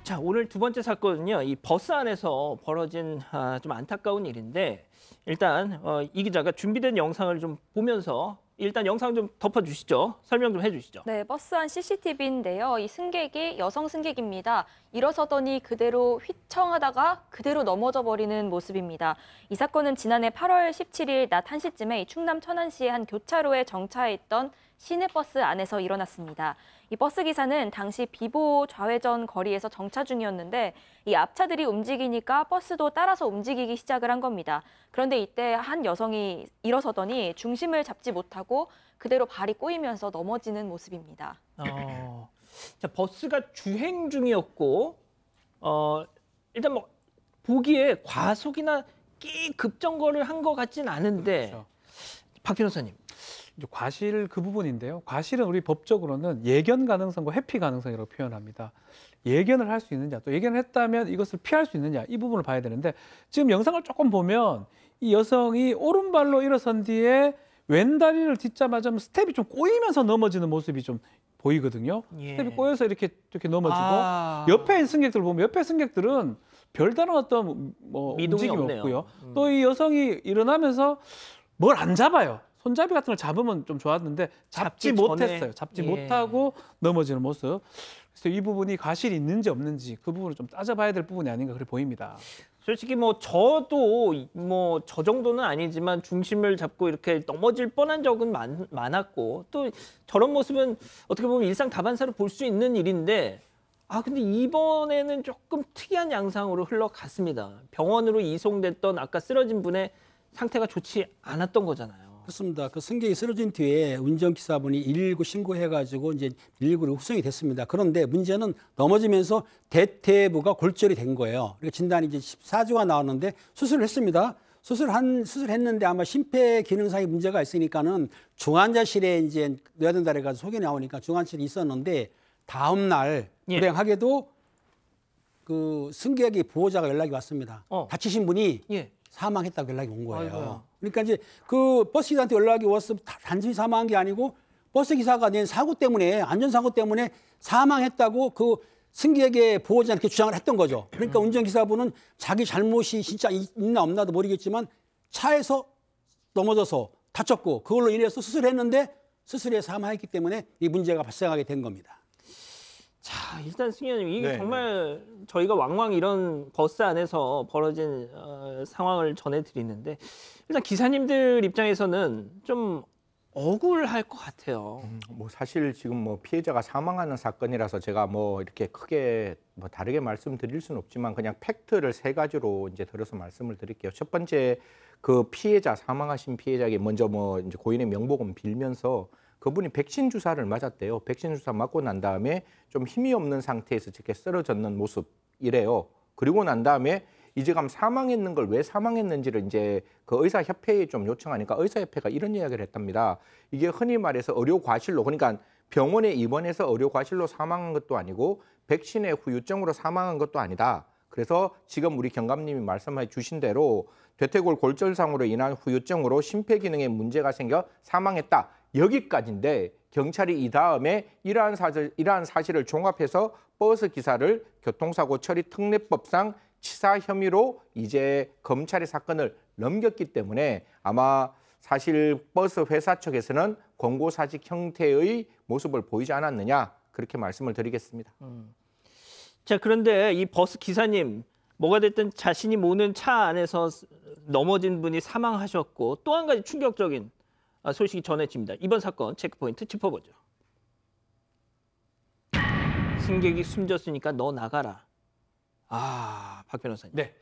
자, 오늘 두 번째 사건은요. 이 버스 안에서 벌어진 좀 안타까운 일인데 일단 이 기자가 준비된 영상을 좀 보면서 일단 영상 좀 덮어주시죠. 설명 좀 해주시죠. 네, 버스 안 CCTV인데요. 이 승객이 여성 승객입니다. 일어서더니 그대로 휘청하다가 그대로 넘어져 버리는 모습입니다. 이 사건은 지난해 8월 17일 낮 1시쯤에 충남 천안시의 한 교차로에 정차해 있던 시내버스 안에서 일어났습니다. 이 버스 기사는 당시 비보 좌회전 거리에서 정차 중이었는데 이 앞차들이 움직이니까 버스도 따라서 움직이기 시작을 한 겁니다. 그런데 이때 한 여성이 일어서더니 중심을 잡지 못하고 그대로 발이 꼬이면서 넘어지는 모습입니다. 자, 버스가 주행 중이었고 일단 뭐 보기에 과속이나 끼 급정거를 한 것 같진 않은데 그렇죠. 박 변호사님. 이제 과실 그 부분인데요. 과실은 우리 법적으로는 예견 가능성과 회피 가능성이라고 표현합니다. 예견을 할 수 있느냐, 또 예견을 했다면 이것을 피할 수 있느냐, 이 부분을 봐야 되는데 지금 영상을 조금 보면 이 여성이 오른발로 일어선 뒤에 왼다리를 딛자마자 스텝이 좀 꼬이면서 넘어지는 모습이 좀 보이거든요. 예. 스텝이 꼬여서 이렇게 넘어지고 옆에 있는 승객들 보면 옆에 승객들은 별다른 어떤 뭐 미동이 움직임이 없네요. 없고요. 또 이 여성이 일어나면서 뭘 안 잡아요. 손잡이 같은 걸 잡으면 좀 좋았는데 잡지 잡기 못했어요. 전에. 잡지 예. 못하고 넘어지는 모습. 그래서 이 부분이 과실이 있는지 없는지 그 부분을 좀 따져봐야 될 부분이 아닌가 그렇게 보입니다. 솔직히 뭐 저도 뭐 저 정도는 아니지만 중심을 잡고 이렇게 넘어질 뻔한 적은 많았고 또 저런 모습은 어떻게 보면 일상 다반사로 볼 수 있는 일인데 근데 이번에는 조금 특이한 양상으로 흘러갔습니다. 병원으로 이송됐던 아까 쓰러진 분의 상태가 좋지 않았던 거잖아요. 그렇습니다. 그 승객이 쓰러진 뒤에 운전기사분이 119 신고해가지고 이제 119로 후송이 됐습니다. 그런데 문제는 넘어지면서 대퇴부가 골절이 된 거예요. 그러니까 진단이 이제 14주가 나왔는데 수술을 했습니다. 수술했는데 아마 심폐기능상의 문제가 있으니까는 중환자실에 이제 넣어야 된다 그래가지고 소견이 나오니까 중환자실에 있었는데 다음 날 불행하게도 그 승객의 보호자가 연락이 왔습니다. 다치신 분이 사망했다고 연락이 온 거예요. 아이고야. 그러니까 이제 그 버스 기사한테 연락이 와서 단순히 사망한 게 아니고 버스 기사가 낸 사고 때문에 안전사고 때문에 사망했다고 그 승객의 보호자는 이렇게 주장을 했던 거죠. 그러니까 운전기사분은 자기 잘못이 진짜 있나 없나도 모르겠지만 차에서 넘어져서 다쳤고 그걸로 인해서 수술했는데 수술에 사망했기 때문에 이 문제가 발생하게 된 겁니다. 자, 일단 승현님 이게 네, 정말 저희가 왕왕 이런 버스 안에서 벌어진 상황을 전해드리는데 일단 기사님들 입장에서는 좀 억울할 것 같아요. 뭐 사실 지금 뭐 피해자가 사망하는 사건이라서 제가 뭐 이렇게 크게 뭐 다르게 말씀드릴 수는 없지만 그냥 팩트를 세 가지로 이제 들어서 말씀을 드릴게요. 첫 번째 그 피해자 사망하신 피해자에게 먼저 뭐 이제 고인의 명복은 빌면서 그분이 백신 주사를 맞았대요. 백신 주사 맞고 난 다음에 좀 힘이 없는 상태에서 이렇게 쓰러졌는 모습이래요. 그리고 난 다음에 이제 사망했는 걸 왜 사망했는지를 이제 그 의사협회에 좀 요청하니까 의사협회가 이런 이야기를 했답니다. 이게 흔히 말해서 의료과실로, 그러니까 병원에 입원해서 의료과실로 사망한 것도 아니고 백신의 후유증으로 사망한 것도 아니다. 그래서 지금 우리 경감님이 말씀해 주신 대로 대퇴골 골절상으로 인한 후유증으로 심폐기능에 문제가 생겨 사망했다. 여기까지인데 경찰이 이 다음에 이러한 사실을 종합해서 버스 기사를 교통사고 처리 특례법상 치사 혐의로 이제 검찰의 사건을 넘겼기 때문에 아마 사실 버스 회사 측에서는 권고사직 형태의 모습을 보이지 않았느냐 그렇게 말씀을 드리겠습니다. 자, 그런데 이 버스 기사님 뭐가 됐든 자신이 모는 차 안에서 넘어진 분이 사망하셨고 또 한 가지 충격적인 소식이 전해집니다. 이번 사건 체크포인트 짚어보죠. 승객이 숨졌으니까 너 나가라. 박 변호사님. 네,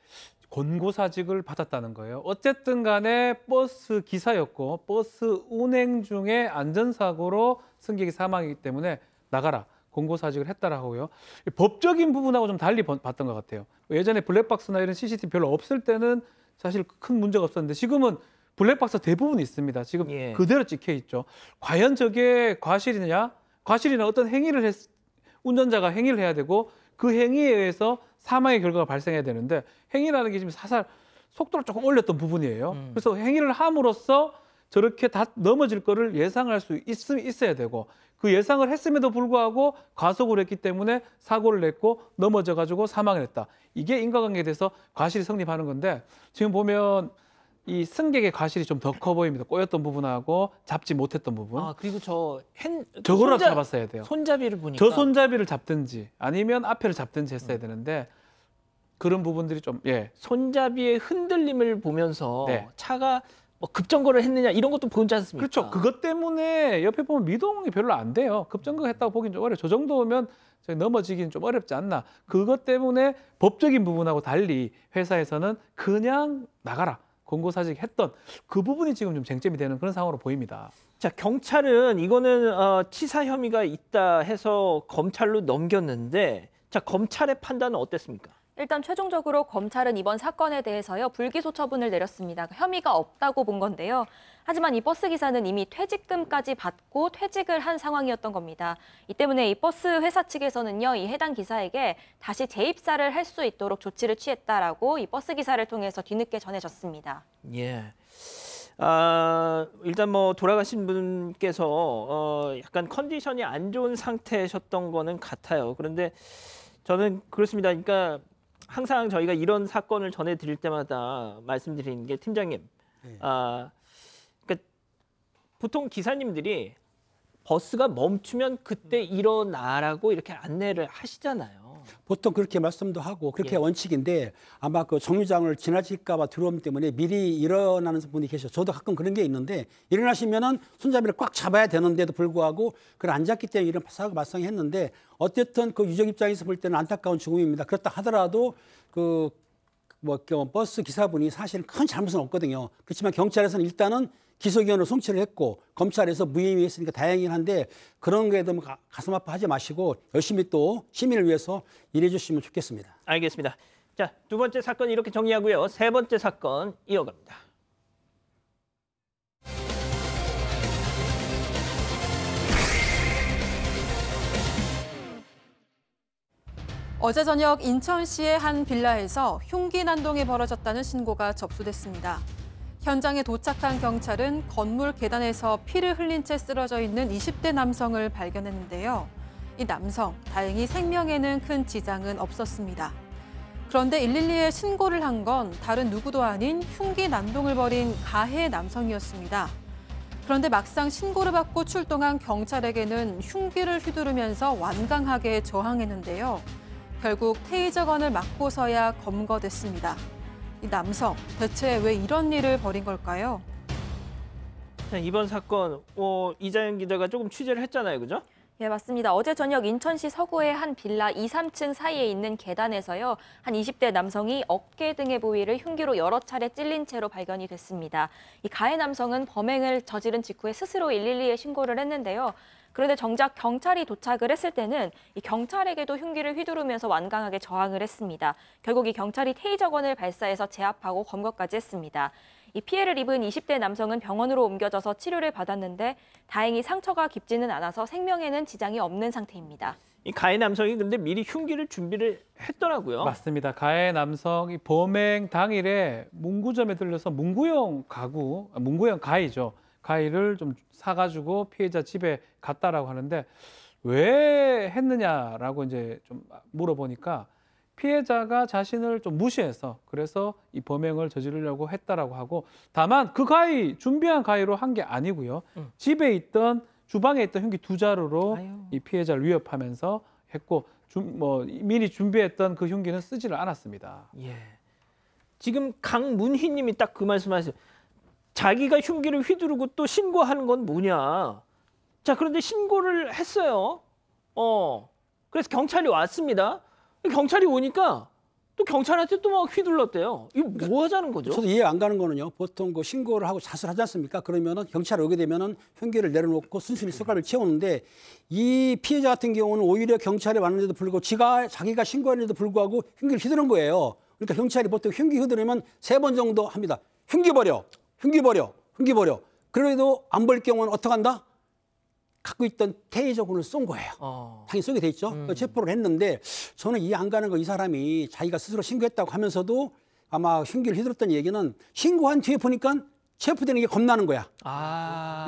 권고사직을 받았다는 거예요. 어쨌든 간에 버스 기사였고 버스 운행 중에 안전사고로 승객이 사망이기 때문에 나가라. 권고사직을 했다라고요. 법적인 부분하고 좀 달리 봤던 것 같아요. 예전에 블랙박스나 이런 CCTV 별로 없을 때는 사실 큰 문제가 없었는데 지금은 블랙박스 대부분 있습니다. 지금 그대로 찍혀 있죠. 과연 저게 과실이냐? 과실이나 어떤 행위를 운전자가 행위를 해야 되고 그 행위에 의해서 사망의 결과가 발생해야 되는데 행위라는 게 지금 사실 속도를 조금 올렸던 부분이에요. 그래서 행위를 함으로써 저렇게 다 넘어질 거를 예상할 수 있어야 되고 그 예상을 했음에도 불구하고 과속을 했기 때문에 사고를 냈고 넘어져가지고 사망을 했다. 이게 인과관계에 대해서 과실이 성립하는 건데 지금 보면 이 승객의 과실이 좀 더 커 보입니다. 꼬였던 부분하고 잡지 못했던 부분. 그리고 저거라도 잡았어야 돼요. 손잡이를 보니까 저 손잡이를 잡든지 아니면 앞에를 잡든지 했어야 되는데 그런 부분들이 좀 손잡이의 흔들림을 보면서 차가 뭐 급정거를 했느냐 이런 것도 보지 않습니까? 그렇죠. 그것 때문에 옆에 보면 미동이 별로 안 돼요. 급정거했다고 보긴 좀 어려요. 저 정도면 넘어지긴 좀 어렵지 않나. 그것 때문에 법적인 부분하고 달리 회사에서는 그냥 나가라. 공고사직 했던 그 부분이 지금 좀 쟁점이 되는 그런 상황으로 보입니다. 자, 경찰은 이거는 치사 혐의가 있다 해서 검찰로 넘겼는데 자, 검찰의 판단은 어땠습니까? 일단 최종적으로 검찰은 이번 사건에 대해서요 불기소 처분을 내렸습니다. 혐의가 없다고 본 건데요. 하지만 이 버스 기사는 이미 퇴직금까지 받고 퇴직을 한 상황이었던 겁니다. 이 때문에 이 버스 회사 측에서는요 이 해당 기사에게 다시 재입사를 할 수 있도록 조치를 취했다라고 이 버스 기사를 통해서 뒤늦게 전해졌습니다. 예. 일단 뭐 돌아가신 분께서 약간 컨디션이 안 좋은 상태셨던 거는 같아요. 그런데 저는 그렇습니다. 그러니까 항상 저희가 이런 사건을 전해드릴 때마다 말씀드리는 게 팀장님, 그러니까 보통 기사님들이 버스가 멈추면 그때 일어나라고 이렇게 안내를 하시잖아요. 보통 그렇게 말씀도 하고 그렇게 원칙인데 아마 그 정류장을 지나칠까 봐 두려움 때문에 미리 일어나는 분이 계셔. 저도 가끔 그런 게 있는데 일어나시면은 손잡이를 꽉 잡아야 되는데도 불구하고 그걸 안 잡기 때문에 이런 사고가 발생했는데 어쨌든 그 유족 입장에서 볼 때는 안타까운 죽음입니다. 그렇다 하더라도 그 버스 기사분이 사실은 큰 잘못은 없거든요. 그렇지만 경찰에서는 일단은 기소기원으로 송치를 했고 검찰에서 무혐의 했으니까 다행이긴 한데 그런 거에 너무 가슴 아파하지 마시고 열심히 또 시민을 위해서 일해 주시면 좋겠습니다. 알겠습니다. 자, 두 번째 사건 이렇게 정리하고요. 세 번째 사건 이어갑니다. 어제 저녁 인천시의 한 빌라에서 흉기 난동이 벌어졌다는 신고가 접수됐습니다. 현장에 도착한 경찰은 건물 계단에서 피를 흘린 채 쓰러져 있는 20대 남성을 발견했는데요. 이 남성, 다행히 생명에는 큰 지장은 없었습니다. 그런데 112에 신고를 한 건 다른 누구도 아닌 흉기 난동을 벌인 가해 남성이었습니다. 그런데 막상 신고를 받고 출동한 경찰에게는 흉기를 휘두르면서 완강하게 저항했는데요. 결국 테이저건을 맞고서야 검거됐습니다. 이 남성, 대체 왜 이런 일을 벌인 걸까요? 자, 이번 사건 이자연 기자가 조금 취재를 했잖아요, 그죠? 예, 맞습니다. 어제 저녁 인천시 서구의 한 빌라 2, 3층 사이에 있는 계단에서요. 한 20대 남성이 어깨 등의 부위를 흉기로 여러 차례 찔린 채로 발견이 됐습니다. 이 가해 남성은 범행을 저지른 직후에 스스로 112에 신고를 했는데요. 그런데 정작 경찰이 도착을 했을 때는 이 경찰에게도 흉기를 휘두르면서 완강하게 저항을 했습니다. 결국 이 경찰이 테이저건을 발사해서 제압하고 검거까지 했습니다. 이 피해를 입은 20대 남성은 병원으로 옮겨져서 치료를 받았는데 다행히 상처가 깊지는 않아서 생명에는 지장이 없는 상태입니다. 이 가해 남성이 근데 미리 흉기를 준비를 했더라고요. 맞습니다. 가해 남성이 범행 당일에 문구점에 들려서 문구용 가위죠. 가위를 좀 사가지고 피해자 집에 갔다라고 하는데 왜 했느냐라고 이제 좀 물어보니까 피해자가 자신을 좀 무시해서 그래서 이 범행을 저지르려고 했다라고 하고 다만 그 준비한 가위로 한 게 아니고요. 집에 있던 주방에 있던 흉기 2자루로 이 피해자를 위협하면서 했고 미리 준비했던 그 흉기는 쓰지를 않았습니다. 예. 지금 강문희 님이 딱 그 말씀하셨어요. 자기가 흉기를 휘두르고 또 신고하는 건 뭐냐. 자, 그런데 신고를 했어요. 그래서 경찰이 왔습니다. 경찰이 오니까 또 경찰한테 또 막 휘둘렀대요. 이거 뭐 하자는 거죠? 저도 이해 안 가는 거는요. 보통 그 신고를 하고 자수하지 않습니까? 그러면은 경찰이 오게 되면은 흉기를 내려놓고 순순히 숟가락을 채우는데 이 피해자 같은 경우는 오히려 경찰이 왔는데도 불구하고 자기가 신고했는데도 불구하고 흉기를 휘두른 거예요. 그러니까 경찰이 보통 흉기 휘두르면 3번 정도 합니다. 흉기 버려, 흉기 버려, 흉기 버려. 그래도 안 버릴 경우는 어떻게 한다? 갖고 있던 테이저건을 쏜 거예요. 당연히 쏘게 돼 있죠. 체포를 했는데 저는 이해 안 가는 거 이 사람이 자기가 스스로 신고했다고 하면서도 아마 흉기를 휘둘렀던 얘기는 신고한 뒤에 보니까 체포되는 게 겁나는 거야.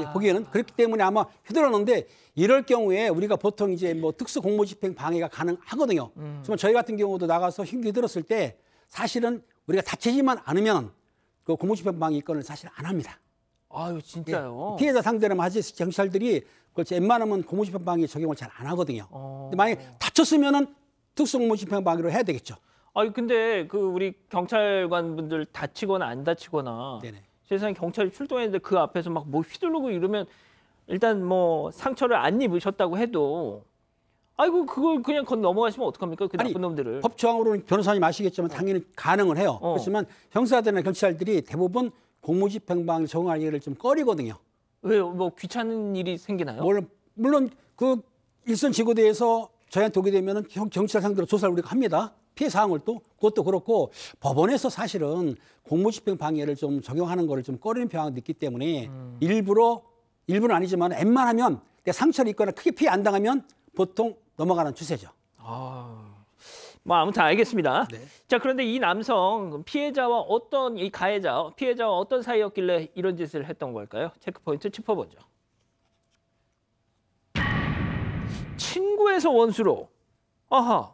예, 보기에는 그렇기 때문에 아마 휘둘렀는데 이럴 경우에 우리가 보통 이제 뭐 특수 공무집행 방해가 가능하거든요. 하지만 저희 같은 경우도 나가서 흉기 들었을 때 사실은 우리가 다치지만 않으면 그 공무집행 방해 건을 사실 안 합니다. 아유, 진짜요? 예, 피해자 상대로만 하지 경찰들이 그걸 웬만하면 공무집행 방해 적용을 잘 안 하거든요. 근데 만약에 다쳤으면은 특수 공무집행 방해로 해야 되겠죠. 아니 근데 그 우리 경찰관 분들 다치거나 안 다치거나 네네. 세상에 경찰이 출동했는데 그 앞에서 막 뭐 휘두르고 이러면 일단 뭐 상처를 안 입으셨다고 해도 아이고 그걸 그냥 넘어가시면 어떡합니까? 그 아니, 나쁜 놈들을. 법조항으로는 변호사님 아시겠지만 당연히 가능은 해요. 그렇지만 형사들이나 경찰들이 대부분 공무집행방해 적용하기를 좀 꺼리거든요. 왜요? 뭐 귀찮은 일이 생기나요? 물론 그 일선 지구대에서 저희한테 오게 되면은 경찰 상대로 조사를 우리가 합니다. 피해 사항을 또 그것도 그렇고 법원에서 사실은 공무집행방해를 좀 적용하는 거를 좀 꺼리는 경향도 있기 때문에 일부는 아니지만 웬만하면 상처를 입거나 크게 피해 안 당하면 보통 넘어가는 추세죠. 뭐 아무튼 알겠습니다. 네. 자, 그런데 이 남성 피해자와 이 가해자 피해자와 어떤 사이였길래 이런 짓을 했던 걸까요? 체크 포인트 짚어보죠. 친구에서 원수로. 아하.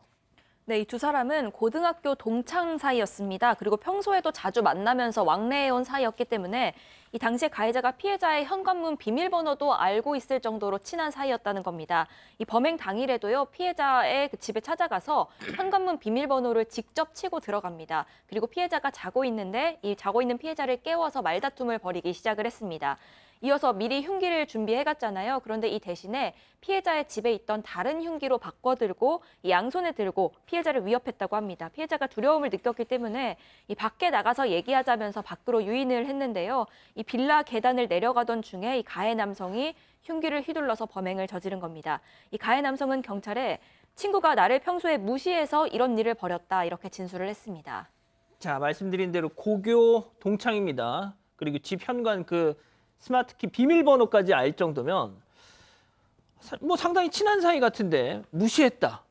네, 이 두 사람은 고등학교 동창 사이였습니다. 그리고 평소에도 자주 만나면서 왕래해온 사이였기 때문에 이 당시에 가해자가 피해자의 현관문 비밀번호도 알고 있을 정도로 친한 사이였다는 겁니다. 이 범행 당일에도요, 피해자의 그 집에 찾아가서 현관문 비밀번호를 직접 치고 들어갑니다. 그리고 피해자가 자고 있는데 이 자고 있는 피해자를 깨워서 말다툼을 벌이기 시작을 했습니다. 이어서 미리 흉기를 준비해갔잖아요. 그런데 이 대신에 피해자의 집에 있던 다른 흉기로 바꿔들고 이 양손에 들고 피해자를 위협했다고 합니다. 피해자가 두려움을 느꼈기 때문에 이 밖에 나가서 얘기하자면서 밖으로 유인을 했는데요. 이 빌라 계단을 내려가던 중에 이 가해 남성이 흉기를 휘둘러서 범행을 저지른 겁니다. 이 가해 남성은 경찰에 친구가 나를 평소에 무시해서 이런 일을 벌였다 이렇게 진술을 했습니다. 자, 말씀드린 대로 고교 동창입니다. 그리고 집 현관 그 스마트키 비밀번호까지 알 정도면 뭐 상당히 친한 사이 같은데 무시했다.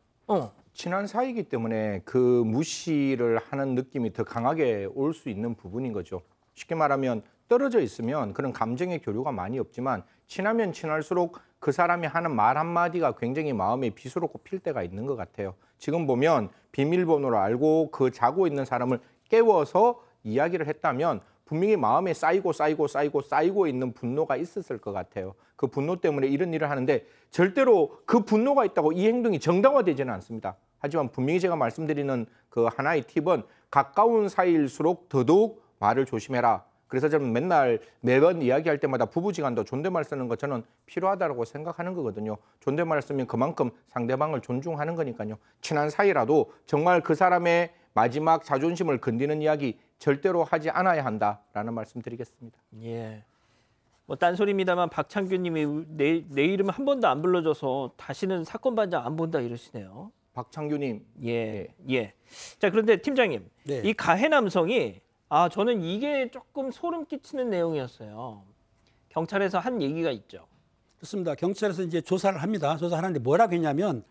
친한 사이이기 때문에 그 무시를 하는 느낌이 더 강하게 올 수 있는 부분인 거죠. 쉽게 말하면 떨어져 있으면 그런 감정의 교류가 많이 없지만 친하면 친할수록 그 사람이 하는 말 한마디가 굉장히 마음에 비수로 꼽힐 때가 있는 것 같아요. 지금 보면 비밀번호를 알고 그 자고 있는 사람을 깨워서 이야기를 했다면 분명히 마음에 쌓이고 있는 분노가 있었을 것 같아요. 그 분노 때문에 이런 일을 하는데 절대로 그 분노가 있다고 이 행동이 정당화되지는 않습니다. 하지만 분명히 제가 말씀드리는 그 하나의 팁은 가까운 사이일수록 더더욱 말을 조심해라. 그래서 저는 매번 이야기할 때마다 부부지간도 존댓말 쓰는 거 저는 필요하다고 생각하는 거거든요. 존댓말 쓰면 그만큼 상대방을 존중하는 거니까요. 친한 사이라도 정말 그 사람의 마지막 자존심을 건드리는 이야기 절대로 하지 않아야 한다라는 말씀 드리겠습니다. 예. 뭐 딴소리입니다만 박창규님이 내 이름 한 번도 안 불러줘서 다시는 사건 반장 안 본다 이러시네요. 박창규님. 예. 자, 그런데 팀장님, 네. 이 가해 남성이 저는 이게 조금 소름 끼치는 내용이었어요. 경찰에서 한 얘기가 있죠. 그렇습니다. 경찰에서 이제 조사를 합니다. 조사하는데 뭐라고 했냐면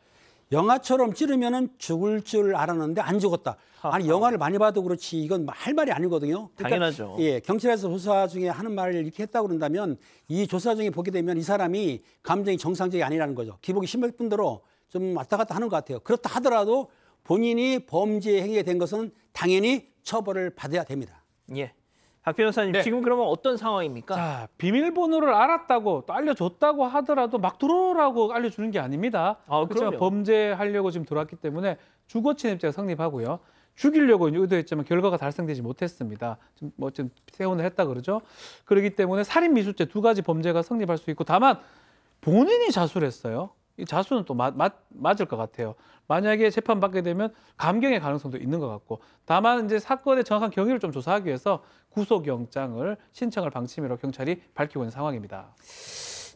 영화처럼 찌르면은 죽을 줄 알았는데 안 죽었다. 아니 영화를 많이 봐도 그렇지 이건 할 말이 아니거든요. 그러니까, 당연하죠. 예, 경찰에서 조사 중에 하는 말을 이렇게 했다고 그런다면 이 조사 중에 보게 되면 이 사람이 감정이 정상적이 아니라는 거죠. 기복이 심할 뿐더러 좀 왔다 갔다 하는 것 같아요. 그렇다 하더라도 본인이 범죄 행위가 된 것은 당연히 처벌을 받아야 됩니다. 예. 박 변호사님, 네. 지금 그러면 어떤 상황입니까? 자, 비밀번호를 알았다고 또 알려줬다고 하더라도 막 들어오라고 알려주는 게 아닙니다. 그렇지만 그럼요. 범죄하려고 지금 들어왔기 때문에 주거 침입죄가 성립하고요. 죽이려고 의도했지만 결과가 달성되지 못했습니다. 지금 세훈을 했다 그러죠. 그렇기 때문에 살인 미수죄 두 가지 범죄가 성립할 수 있고 다만 본인이 자수를 했어요. 이 자수는 또 맞을 것 같아요. 만약에 재판 받게 되면 감경의 가능성도 있는 것 같고 다만 이제 사건의 정확한 경위를 좀 조사하기 위해서 구속영장을 신청할 방침으로 경찰이 밝히고 있는 상황입니다.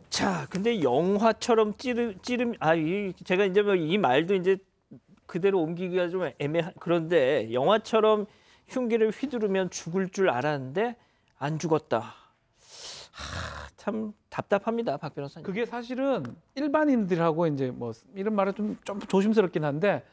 자, 근데 영화처럼 제가 이제 뭐 이 말도 이제 그대로 옮기기가 좀 그런데 영화처럼 흉기를 휘두르면 죽을 줄 알았는데 안 죽었다. 참 답답합니다, 박 변호사님. 그게 사실은 일반인들하고 이제 뭐 이런 말은 좀 조심스럽긴 한데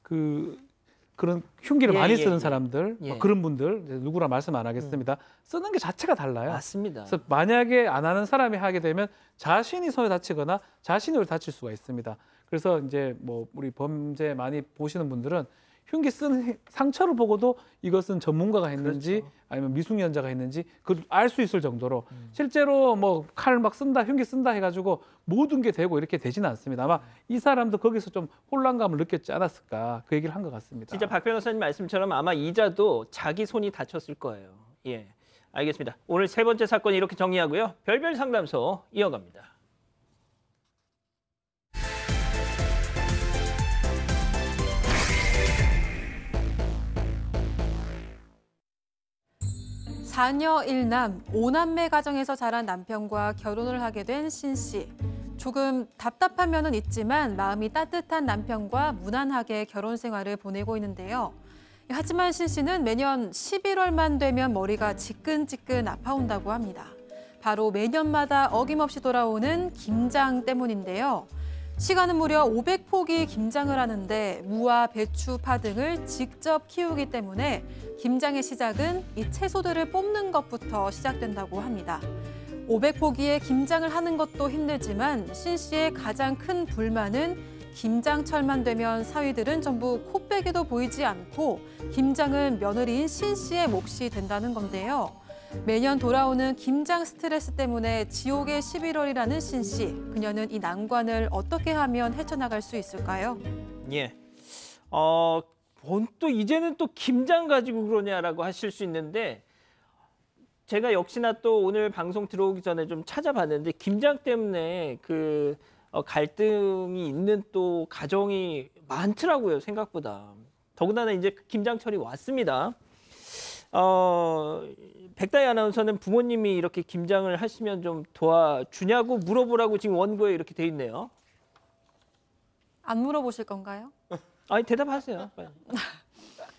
그런 흉기를 많이 쓰는 사람들 뭐 그런 분들 이제 누구라 말씀 안 하겠습니다. 쓰는 게 자체가 달라요. 맞습니다. 그래서 만약에 안 하는 사람이 하게 되면 자신이 손에 다치거나 자신이 다칠 수가 있습니다. 그래서 이제 뭐 우리 범죄 많이 보시는 분들은 흉기 쓴 상처를 보고도 이것은 전문가가 했는지 그렇죠. 아니면 미숙년자가 했는지 그걸 알 수 있을 정도로 실제로 뭐 칼 막 쓴다, 흉기 쓴다 해가지고 모든 게 되고 이렇게 되지는 않습니다. 아마 이 사람도 거기서 좀 혼란감을 느꼈지 않았을까 그 얘기를 한 것 같습니다. 진짜 박 변호사님 말씀처럼 아마 이자도 자기 손이 다쳤을 거예요. 예. 알겠습니다. 오늘 세 번째 사건 이렇게 정리하고요. 별별 상담소 이어갑니다. 자녀 1남 5남매 가정에서 자란 남편과 결혼을 하게 된 신 씨. 조금 답답한 면은 있지만 마음이 따뜻한 남편과 무난하게 결혼 생활을 보내고 있는데요. 하지만 신 씨는 매년 11월만 되면 머리가 지끈지끈 아파온다고 합니다. 바로 매년마다 어김없이 돌아오는 김장 때문인데요. 시간은 무려 500포기 김장을 하는데 무와 배추, 파 등을 직접 키우기 때문에 김장의 시작은 이 채소들을 뽑는 것부터 시작된다고 합니다. 500포기의 김장을 하는 것도 힘들지만 신 씨의 가장 큰 불만은 김장철만 되면 사위들은 전부 코빼기도 보이지 않고 김장은 며느리인 신 씨의 몫이 된다는 건데요. 매년 돌아오는 김장 스트레스 때문에 지옥의 11월이라는 신 씨. 그녀는 이 난관을 어떻게 하면 헤쳐나갈 수 있을까요? 예. 뭔 또 이제는 또 김장 가지고 그러냐라고 하실 수 있는데 제가 역시나 또 오늘 방송 들어오기 전에 좀 찾아봤는데 김장 때문에 그 갈등이 있는 또 가정이 많더라고요, 생각보다. 더군다나 이제 김장철이 왔습니다. 백다희 아나운서는 부모님이 이렇게 김장을 하시면 좀 도와주냐고 물어보라고 지금 원고에 이렇게 돼 있네요. 안 물어보실 건가요? 아니 대답하세요. 빨리.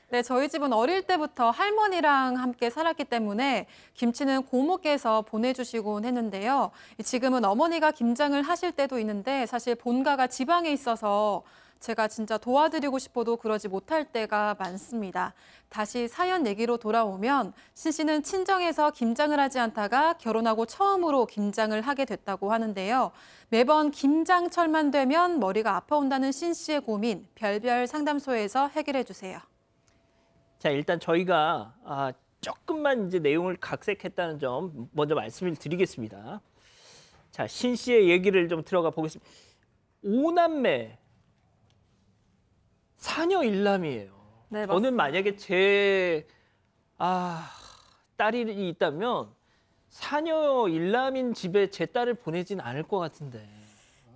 네, 저희 집은 어릴 때부터 할머니랑 함께 살았기 때문에 김치는 고모께서 보내주시곤 했는데요. 지금은 어머니가 김장을 하실 때도 있는데 사실 본가가 지방에 있어서 제가 진짜 도와드리고 싶어도 그러지 못할 때가 많습니다. 다시 사연 얘기로 돌아오면 신 씨는 친정에서 김장을 하지 않다가 결혼하고 처음으로 김장을 하게 됐다고 하는데요. 매번 김장철만 되면 머리가 아파온다는 신 씨의 고민, 별별 상담소에서 해결해 주세요. 자, 일단 저희가 조금만 이제 내용을 각색했다는 점 먼저 말씀을 드리겠습니다. 자, 신 씨의 얘기를 좀 들어가 보겠습니다. 5남매, 사녀 1남이에요. 네, 저는 만약에 제 딸이 있다면 사녀 1남인 집에 제 딸을 보내진 않을 것 같은데.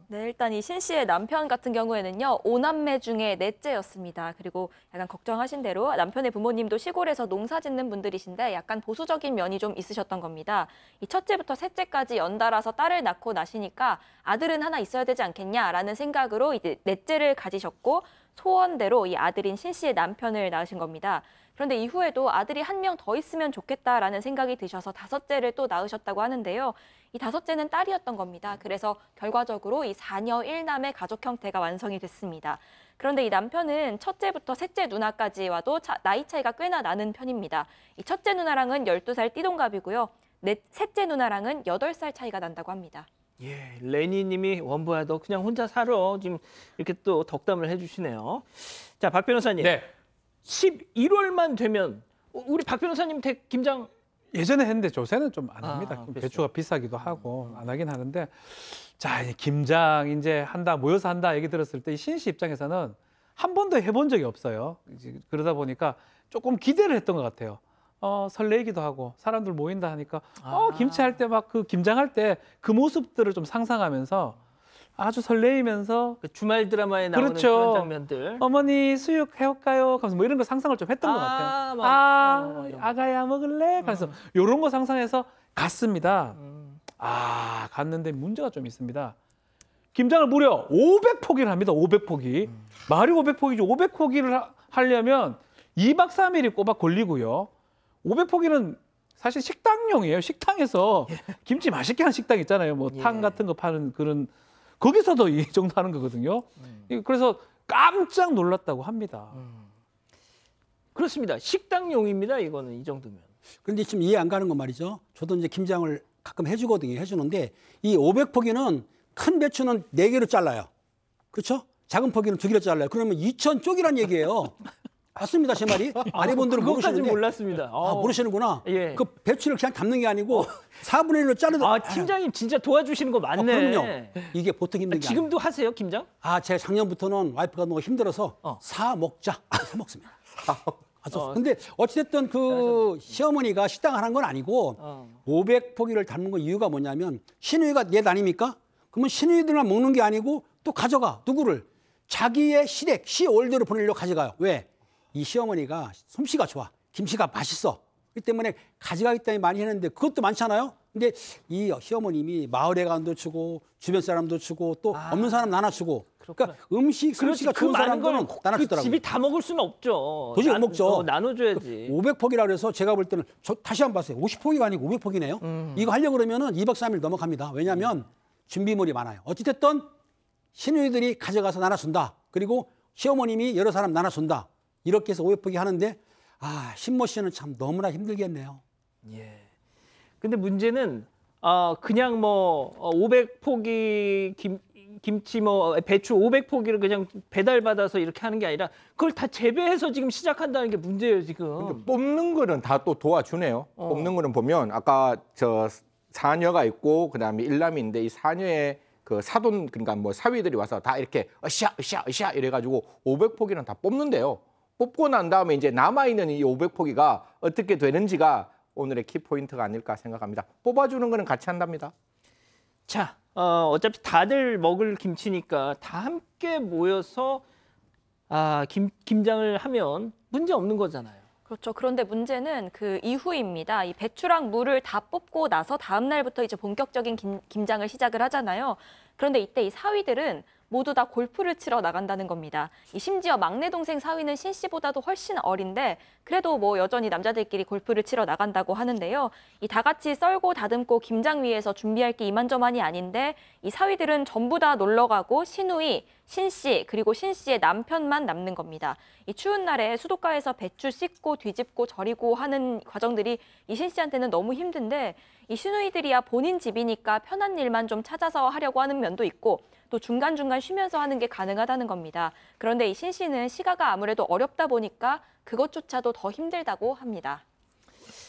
네, 일단 이 신 씨의 남편 같은 경우에는요, 5남매 중에 넷째였습니다. 그리고 약간 걱정하신 대로 남편의 부모님도 시골에서 농사 짓는 분들이신데 약간 보수적인 면이 좀 있으셨던 겁니다. 이 첫째부터 셋째까지 연달아서 딸을 낳고 나시니까 아들은 하나 있어야 되지 않겠냐라는 생각으로 이제 넷째를 가지셨고 소원대로 이 아들인 신 씨의 남편을 낳으신 겁니다. 그런데 이후에도 아들이 한 명 더 있으면 좋겠다라는 생각이 드셔서 다섯째를 또 낳으셨다고 하는데요. 이 다섯째는 딸이었던 겁니다. 그래서 결과적으로 이 4녀 1남의 가족 형태가 완성이 됐습니다. 그런데 이 남편은 첫째부터 셋째 누나까지와도 나이 차이가 꽤나 나는 편입니다. 이 첫째 누나랑은 12살 띠동갑이고요. 셋째 누나랑은 8살 차이가 난다고 합니다. 예, 레니 님이 원보야 너 그냥 혼자 살아. 지금 이렇게 또 덕담을 해주시네요. 자, 박 변호사님. 네. 11월만 되면 우리 박 변호사님 댁 김장 예전에 했는데 요새는 좀 안 합니다. 그렇죠. 배추가 비싸기도 하고 안 하긴 하는데 자, 이제 김장 이제 한다, 모여서 한다 얘기 들었을 때 이 신 씨 입장에서는 한 번도 해본 적이 없어요. 이제 그러다 보니까 조금 기대를 했던 것 같아요. 설레기도 하고 사람들 모인다 하니까 김치할 때 막 그 김장할 때 그 모습들을 좀 상상하면서 아주 설레이면서 그 주말 드라마에 나오는 그렇죠. 그런 장면들. 어머니 수육 해올까요? 하면서 뭐 이런 거 상상을 좀 했던 것 같아요. 아가야 먹을래? 그래서 이런 거 상상해서 갔습니다. 갔는데 문제가 좀 있습니다. 김장을 무려 500포기를 합니다. 500포기. 말이 500포기죠. 500포기를 하려면 2박 3일이 꼬박 걸리고요. 500포기는 사실 식당용이에요. 식당에서 김치 맛있게 하는 식당 있잖아요. 뭐 탕 같은 거 파는 그런 거기서도 이 정도 하는 거거든요. 그래서 깜짝 놀랐다고 합니다. 그렇습니다. 식당용입니다. 이거는 이 정도면. 그런데 지금 이해 안 가는 건 말이죠. 저도 이제 김장을 가끔 해주거든요. 해주는데 이 500포기는 큰 배추는 4개로 잘라요. 그렇죠? 작은 포기는 2개로 잘라요. 그러면 2,000쪽이란 얘기예요. 맞습니다, 제 말이. 아내분들은 그것까지 모르시는데. 몰랐습니다. 모르시는구나. 예. 그 배추를 그냥 담는 게 아니고 4분의 1로 자르다. 팀장님 진짜 도와주시는 거 맞네. 그럼요. 이게 보통 힘든 게 아니에요. 지금도 하세요, 김장? 제가 작년부터는 와이프가 너무 힘들어서 사 먹자. 사 먹습니다. 근데 어찌됐든 그 시어머니가 식당을 하는 건 아니고 500포기를 담는 건 이유가 뭐냐면 시누이가 옛 아닙니까? 그러면 시누이들만 먹는 게 아니고 또 가져가. 누구를? 자기의 시댁, 시올드로 보내려고 가져가요. 왜? 이 시어머니가 솜씨가 좋아. 김치가 맛있어. 그렇기 때문에 가져가기 때문에 많이 했는데 그것도 많잖아요. 근데 이 시어머님이 마을에 간도 주고 주변 사람도 주고 또 없는 사람 나눠주고 그러니까 음식 솜씨가 좋은 사람들은 나눠주더라고요. 집이 다 먹을 수는 없죠. 도저히 못 먹죠. 나눠줘야지. 500포기라 그래서 제가 볼 때는 저 다시 한번 봤어요. 50포기가 아니고 500포기네요. 이거 하려고 그러면은 2박 3일 넘어갑니다. 왜냐하면 준비물이 많아요. 어찌됐든 시누이들이 가져가서 나눠준다. 그리고 시어머님이 여러 사람 나눠준다. 이렇게 해서 500포기 하는데 신모 씨는 참 너무나 힘들겠네요. 예. 근데 문제는 그냥 뭐 500포기 김치 뭐 배추 500포기를 그냥 배달받아서 이렇게 하는 게 아니라 그걸 다 재배해서 지금 시작한다는 게 문제예요, 지금. 그러니까 뽑는 거는 다 또 도와주네요. 뽑는 거는 보면 아까 저 사녀가 있고 그다음에 일남인데 이 사녀의 그 사돈 그러니까 뭐 사위들이 와서 다 이렇게 으쌰 이래가지고 500포기는 다 뽑는데요. 뽑고 난 다음에 이제 남아있는 이 500포기가 어떻게 되는지가 오늘의 키포인트가 아닐까 생각합니다. 뽑아주는 거는 같이 한답니다. 자, 어차피 다들 먹을 김치니까 다 함께 모여서 김장을 하면 문제 없는 거잖아요. 그렇죠. 그런데 문제는 그 이후입니다. 이 배추랑 무를 다 뽑고 나서 다음 날부터 이제 본격적인 김장을 시작을 하잖아요. 그런데 이때 이 사위들은 모두 다 골프를 치러 나간다는 겁니다. 심지어 막내 동생 사위는 신 씨보다도 훨씬 어린데 그래도 뭐 여전히 남자들끼리 골프를 치러 나간다고 하는데요. 이 다 같이 썰고 다듬고 김장 위해서 준비할 게 이만저만이 아닌데 이 사위들은 전부 다 놀러 가고 시누이, 신 씨, 그리고 신 씨의 남편만 남는 겁니다. 이 추운 날에 수도가에서 배추 씻고 뒤집고 절이고 하는 과정들이 이 신 씨한테는 너무 힘든데 이 시누이들이야 본인 집이니까 편한 일만 좀 찾아서 하려고 하는 면도 있고 또 중간중간 쉬면서 하는 게 가능하다는 겁니다. 그런데 이 신 씨는 시가가 아무래도 어렵다 보니까 그것조차도 더 힘들다고 합니다.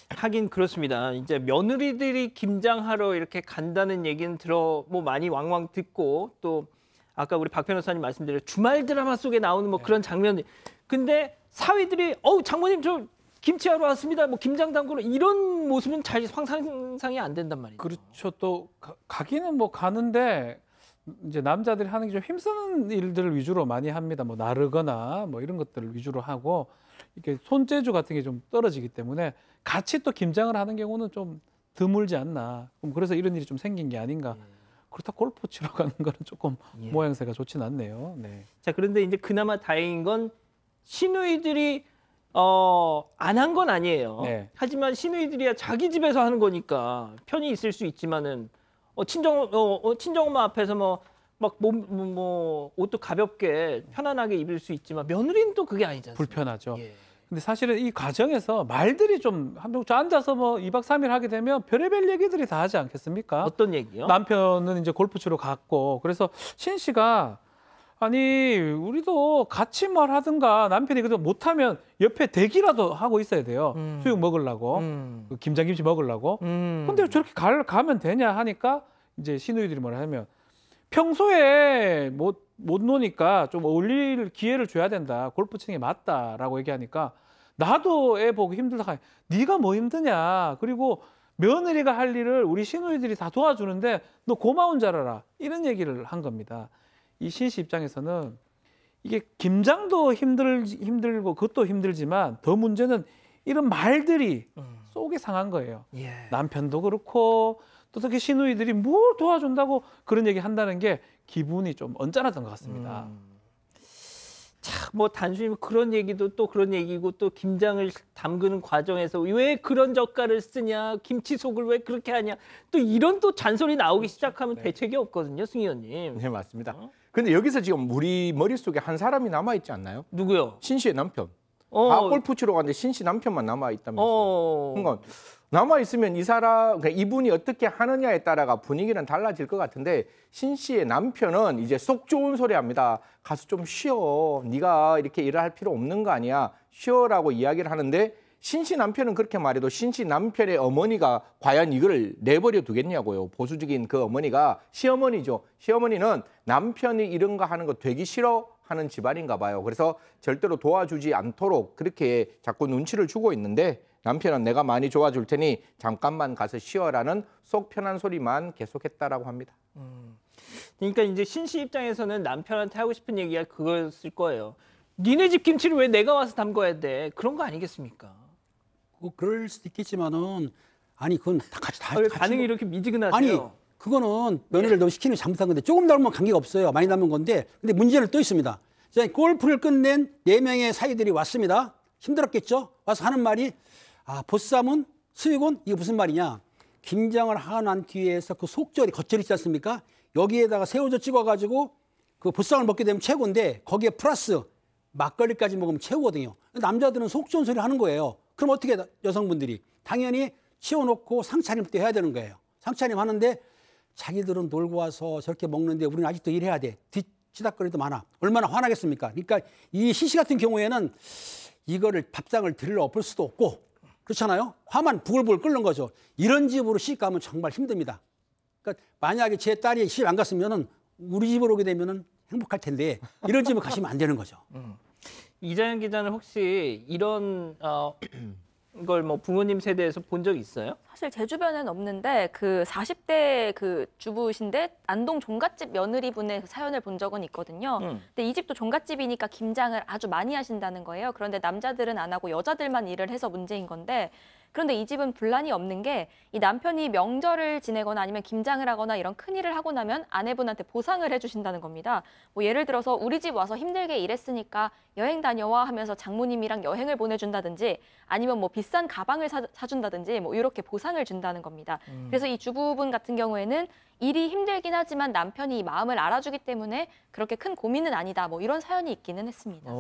하긴 그렇습니다. 이제 며느리들이 김장하러 이렇게 간다는 얘기는 뭐 많이 왕왕 듣고 또 아까 우리 박 변호사님 말씀드린 주말 드라마 속에 나오는 뭐 그런 장면들. 근데 사위들이 장모님 저 김치하러 왔습니다. 뭐 김장 담그러 이런 모습은 잘 상상이 안 된단 말이죠. 그렇죠. 또 가기는 뭐 가는데 이제 남자들이 하는 게 좀 힘쓰는 일들을 위주로 많이 합니다. 뭐 나르거나 뭐 이런 것들을 위주로 하고 이렇게 손재주 같은 게 좀 떨어지기 때문에 같이 또 김장을 하는 경우는 좀 드물지 않나. 그래서 이런 일이 좀 생긴 게 아닌가. 그렇다 골프 치러 가는 거는 조금 모양새가 좋진 않네요. 네. 자, 그런데 이제 그나마 다행인 건 시누이들이 안 한 건 아니에요. 네. 하지만 시누이들이야 자기 집에서 하는 거니까 편히 있을 수 있지만은 친정엄마 앞에서 뭐 옷도 가볍게 편안하게 입을 수 있지만 며느리는 또 그게 아니잖아요. 불편하죠. 예. 근데 사실은 이 과정에서 말들이 좀 한명 앉아서 뭐 2박 3일 하게 되면 별의별 얘기들이 다 하지 않겠습니까? 어떤 얘기요? 남편은 이제 골프 치러 갔고 그래서 신 씨가 아니 우리도 같이 뭘 하든가 남편이 그래도 못하면 옆에 대기라도 하고 있어야 돼요. 수육 먹으려고 그 김장김치 먹으려고. 근데 저렇게 가면 되냐 하니까 이제 시누이들이 뭐라 하면 평소에 못 노니까 좀 어울릴 기회를 줘야 된다. 골프 치는 게 맞다라고 얘기하니까 나도 애 보고 힘들다. 네가 뭐 힘드냐. 그리고 며느리가 할 일을 우리 시누이들이 다 도와주는데 너 고마운 줄 알아라. 이런 얘기를 한 겁니다. 이 신 씨 입장에서는 이게 김장도 힘들고 그것도 힘들지만 더 문제는 이런 말들이 속이 상한 거예요. 예. 남편도 그렇고 또 특히 시누이들이 뭘 도와준다고 그런 얘기 한다는 게 기분이 좀 언짢았던 것 같습니다. 참, 뭐 단순히 그런 얘기도 또 그런 얘기고 또 김장을 담그는 과정에서 왜 그런 젓갈을 쓰냐, 김치속을 왜 그렇게 하냐, 또 이런 또 잔소리 나오기 시작하면 대책이 없거든요, 승 의원님. 네, 맞습니다. 근데 여기서 지금 우리 머릿속에 한 사람이 남아있지 않나요? 누구요? 신 씨의 남편. 다 골프 치러 갔는데 신 씨 남편만 남아있다면서요. 그러니까 남아있으면 이 사람, 그러니까 이분이 어떻게 하느냐에 따라가 분위기는 달라질 것 같은데 신 씨의 남편은 이제 속 좋은 소리 합니다. 가서 좀 쉬어. 네가 이렇게 일을 할 필요 없는 거 아니야. 쉬어라고 이야기를 하는데 신씨 남편은 그렇게 말해도 신씨 남편의 어머니가 과연 이걸 내버려 두겠냐고요. 보수적인 그 어머니가 시어머니죠. 시어머니는 남편이 이런 거 하는 거 되게 싫어하는 집안인가 봐요. 그래서 절대로 도와주지 않도록 그렇게 자꾸 눈치를 주고 있는데 남편은 내가 많이 도와줄 테니 잠깐만 가서 쉬어라는 속 편한 소리만 계속했다라고 합니다. 그러니까 이제 신씨 입장에서는 남편한테 하고 싶은 얘기가 그거였을 거예요. 니네 집 김치를 왜 내가 와서 담궈야 돼? 그런 거 아니겠습니까? 뭐 그럴 수도 있겠지만은 아니 그건 다 같이 왜 반응이 이렇게 미지근하세요? 아니 그거는 며느리를 너무 시키는 게 잘못한 건데 조금 닮으면 관계가 없어요. 많이 닮은 건데 근데 문제는 또 있습니다. 자, 골프를 끝낸 4명의 사위들이 왔습니다. 힘들었겠죠? 와서 하는 말이 보쌈은 수육은 이게 무슨 말이냐? 김장을 하고 난 뒤에서 그 속절이 겉절이 있지 않습니까? 여기에다가 새우젓 찍어가지고 그 보쌈을 먹게 되면 최고인데 거기에 플러스 막걸리까지 먹으면 최고거든요. 남자들은 속 좋은 소리 하는 거예요. 그럼 어떻게 여성분들이 당연히 치워놓고 상차림 때 해야 되는 거예요. 상차림 하는데 자기들은 놀고 와서 저렇게 먹는데 우리는 아직도 일해야 돼. 뒤치닥거리도 많아. 얼마나 화나겠습니까? 그러니까 이 시시 같은 경우에는 이거를 밥상을 들러 엎을 수도 없고 그렇잖아요. 화만 부글부글 끓는 거죠. 이런 집으로 시집 가면 정말 힘듭니다. 그러니까 만약에 제 딸이 시집 안 갔으면은 우리 집으로 오게 되면은 행복할 텐데 이런 집을 가시면 안 되는 거죠. 이자연 기자는 혹시 이런 걸 뭐 부모님 세대에서 본 적 있어요? 사실 제 주변에는 없는데 그 40대 그 주부신데 안동 종갓집 며느리분의 그 사연을 본 적은 있거든요. 근데 이 집도 종갓집이니까 김장을 아주 많이 하신다는 거예요. 그런데 남자들은 안 하고 여자들만 일을 해서 문제인 건데 그런데 이 집은 분란이 없는 게 이 남편이 명절을 지내거나 아니면 김장을 하거나 이런 큰일을 하고 나면 아내분한테 보상을 해주신다는 겁니다. 뭐 예를 들어서 우리 집 와서 힘들게 일했으니까 여행 다녀와 하면서 장모님이랑 여행을 보내준다든지 아니면 뭐 비싼 가방을 사준다든지 뭐 이렇게 보상을 준다는 겁니다. 그래서 이 주부분 같은 경우에는 일이 힘들긴 하지만 남편이 이 마음을 알아주기 때문에 그렇게 큰 고민은 아니다. 뭐 이런 사연이 있기는 했습니다.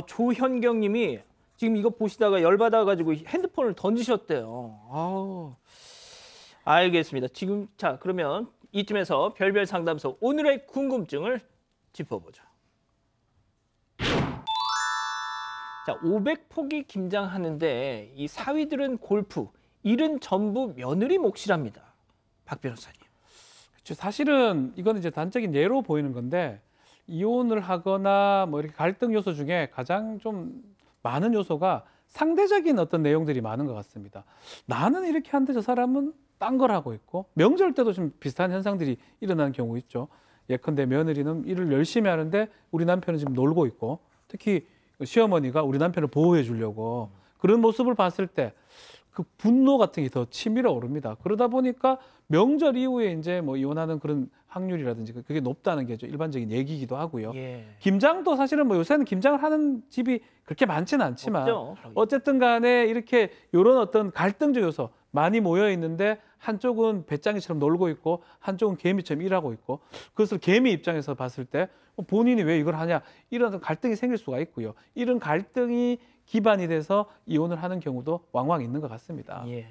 조현경 님이 지금 이거 보시다가 열받아가지고 핸드폰을 던지셨대요. 알겠습니다. 지금 자 그러면 이쯤에서 별별 상담소 오늘의 궁금증을 짚어보죠. 자 500포기 김장하는데 이 사위들은 골프, 일은 전부 며느리 몫이랍니다. 박 변호사님. 그렇죠. 사실은 이거는 이제 단적인 예로 보이는 건데 이혼을 하거나 뭐 이렇게 갈등 요소 중에 가장 좀 많은 요소가 상대적인 어떤 내용들이 많은 것 같습니다. 나는 이렇게 하는데 저 사람은 딴 걸 하고 있고 명절 때도 좀 비슷한 현상들이 일어나는 경우 있죠. 예컨대 며느리는 일을 열심히 하는데 우리 남편은 지금 놀고 있고 특히 시어머니가 우리 남편을 보호해 주려고 그런 모습을 봤을 때 그 분노 같은 게 더 치밀어 오릅니다. 그러다 보니까 명절 이후에 이제 뭐 이혼하는 그런 확률이라든지 그게 높다는 게 일반적인 얘기이기도 하고요. 예. 김장도 사실은 뭐 요새는 김장을 하는 집이 그렇게 많지는 않지만 없죠. 어쨌든 간에 이렇게 이런 어떤 갈등적 요소 많이 모여 있는데 한쪽은 배짱이처럼 놀고 있고 한쪽은 개미처럼 일하고 있고 그것을 개미 입장에서 봤을 때 본인이 왜 이걸 하냐 이런 갈등이 생길 수가 있고요. 이런 갈등이 기반이 돼서 이혼을 하는 경우도 왕왕 있는 것 같습니다. 예.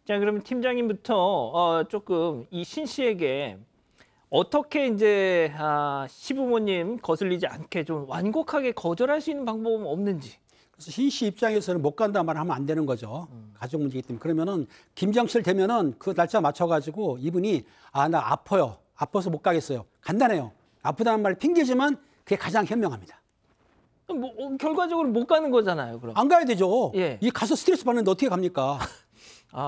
자, 그럼 팀장님부터 조금 이 신 씨에게 어떻게 이제 시부모님 거슬리지 않게 좀 완곡하게 거절할 수 있는 방법은 없는지. 그래서 신 씨 입장에서는 못 간다 말하면 안 되는 거죠. 가족 문제이기 때문에. 그러면은 김장철 되면은 그 날짜 맞춰가지고 이분이 나 아파요. 아파서 못 가겠어요. 간단해요. 아프다는 말 핑계지만 그게 가장 현명합니다. 뭐 결과적으로 못 가는 거잖아요. 그럼. 안 가야 되죠. 예. 이 가서 스트레스 받는데 어떻게 갑니까?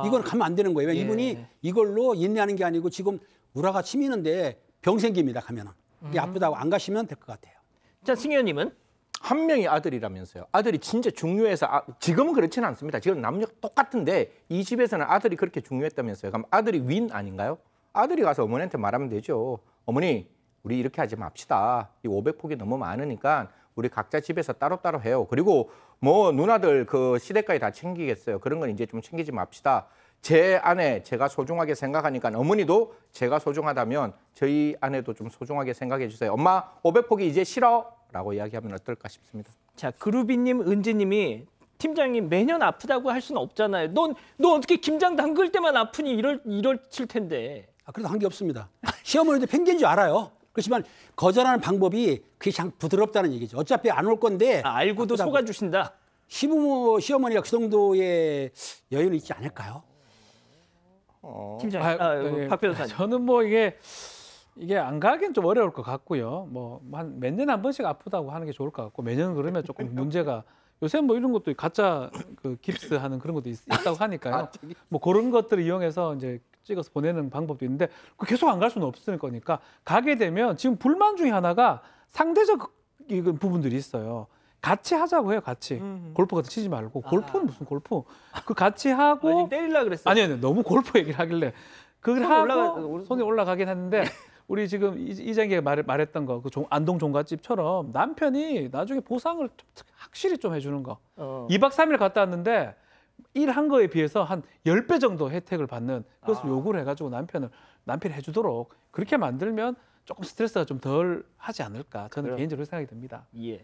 이건 가면 안 되는 거예요. 예. 이분이 이걸로 인내하는 게 아니고 지금 우라가 치미는데 병 생깁니다. 가면은. 이게 아프다고 안 가시면 될 것 같아요. 자, 승현님은? 한 명이 아들이라면서요. 아들이 진짜 중요해서 지금은 그렇지는 않습니다. 지금 남녀 똑같은데 이 집에서는 아들이 그렇게 중요했다면서요. 그럼 아들이 윈 아닌가요? 아들이 가서 어머니한테 말하면 되죠. 어머니 우리 이렇게 하지 맙시다. 이 500포기 너무 많으니까 우리 각자 집에서 따로따로 해요. 그리고 뭐 누나들 그 시댁까지 다 챙기겠어요. 그런 건 이제 좀 챙기지 맙시다. 제 아내 제가 소중하게 생각하니까 어머니도 제가 소중하다면 저희 아내도 좀 소중하게 생각해 주세요. 엄마 500포기 이제 싫어? 라고 이야기하면 어떨까 싶습니다. 자, 그루비님, 은지님이 팀장님 매년 아프다고 할 수는 없잖아요. 넌 어떻게 김장 담글 때만 아프니 이럴 텐데. 그래도 한 게 없습니다. 시어머니도 핑계인 줄 알아요. 그렇지만 거절하는 방법이 그게 참 부드럽다는 얘기죠. 어차피 안 올 건데. 알고도 아프다고. 속아주신다. 시부모, 시어머니가 그 정도의 여유는 있지 않을까요? 팀장님, 네. 박 변호사님. 저는 뭐 이게 안 가긴 좀 어려울 것 같고요. 뭐 한 몇 년에 한 번씩 아프다고 하는 게 좋을 것 같고 매년 그러면 조금 문제가 요새 뭐 이런 것도 가짜 그 깁스하는 그런 것도 있다고 하니까요. 뭐 그런 것들을 이용해서 이제 찍어서 보내는 방법도 있는데 계속 안 갈 수는 없을 거니까 가게 되면 지금 불만 중에 하나가 상대적 이건 부분들이 있어요. 같이 하자고 해요, 같이. 골프 같은 치지 말고. 골프는 무슨 골프? 그 같이 하고. 아니, 때리려고 그랬어요. 아니요, 너무 골프 얘기를 하길래. 그걸 하고 손이 올라가. 올라가긴 했는데 우리 지금 이장기가 말했던 거, 그 안동 종갓집처럼 남편이 나중에 보상을 확실히 좀 해주는 거. 2박 3일 갔다 왔는데 일한 거에 비해서 한 10배 정도 혜택을 받는 그것을 요구를 해가지고 남편이 해주도록 그렇게 만들면 조금 스트레스가 좀 덜 하지 않을까. 저는 개인적으로 생각이 듭니다. 예.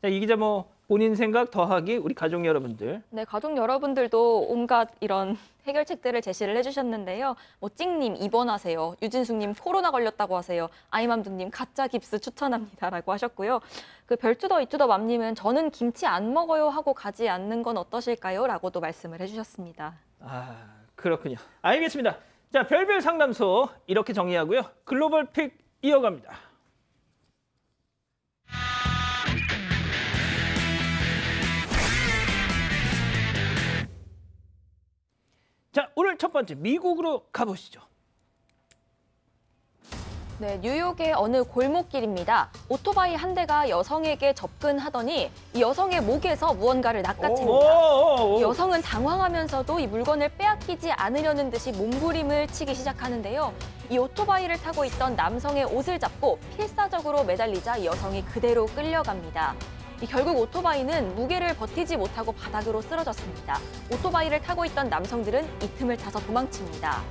자, 이 기자 뭐 본인 생각 더하기 우리 가족 여러분들. 네, 가족 여러분들도 온갖 이런 해결책들을 제시를 해주셨는데요. 뭐 찡님 입원하세요. 유진숙님 코로나 걸렸다고 하세요. 아이맘두님 가짜 깁스 추천합니다라고 하셨고요. 그 별투더 이투더 맘님은 저는 김치 안 먹어요 하고 가지 않는 건 어떠실까요?라고도 말씀을 해주셨습니다. 아, 그렇군요. 알겠습니다. 자, 별별 상담소 이렇게 정리하고요. 글로벌 픽 이어갑니다. 자, 오늘 첫 번째 미국으로 가보시죠. 네, 뉴욕의 어느 골목길입니다. 오토바이 한 대가 여성에게 접근하더니 이 여성의 목에서 무언가를 낚아챕니다. 이 여성은 당황하면서도 이 물건을 빼앗기지 않으려는 듯이 몸부림을 치기 시작하는데요. 이 오토바이를 타고 있던 남성의 옷을 잡고 필사적으로 매달리자 이 여성이 그대로 끌려갑니다. 결국 오토바이는 무게를 버티지 못하고 바닥으로 쓰러졌습니다. 오토바이를 타고 있던 남성들은 이 틈을 타서 도망칩니다.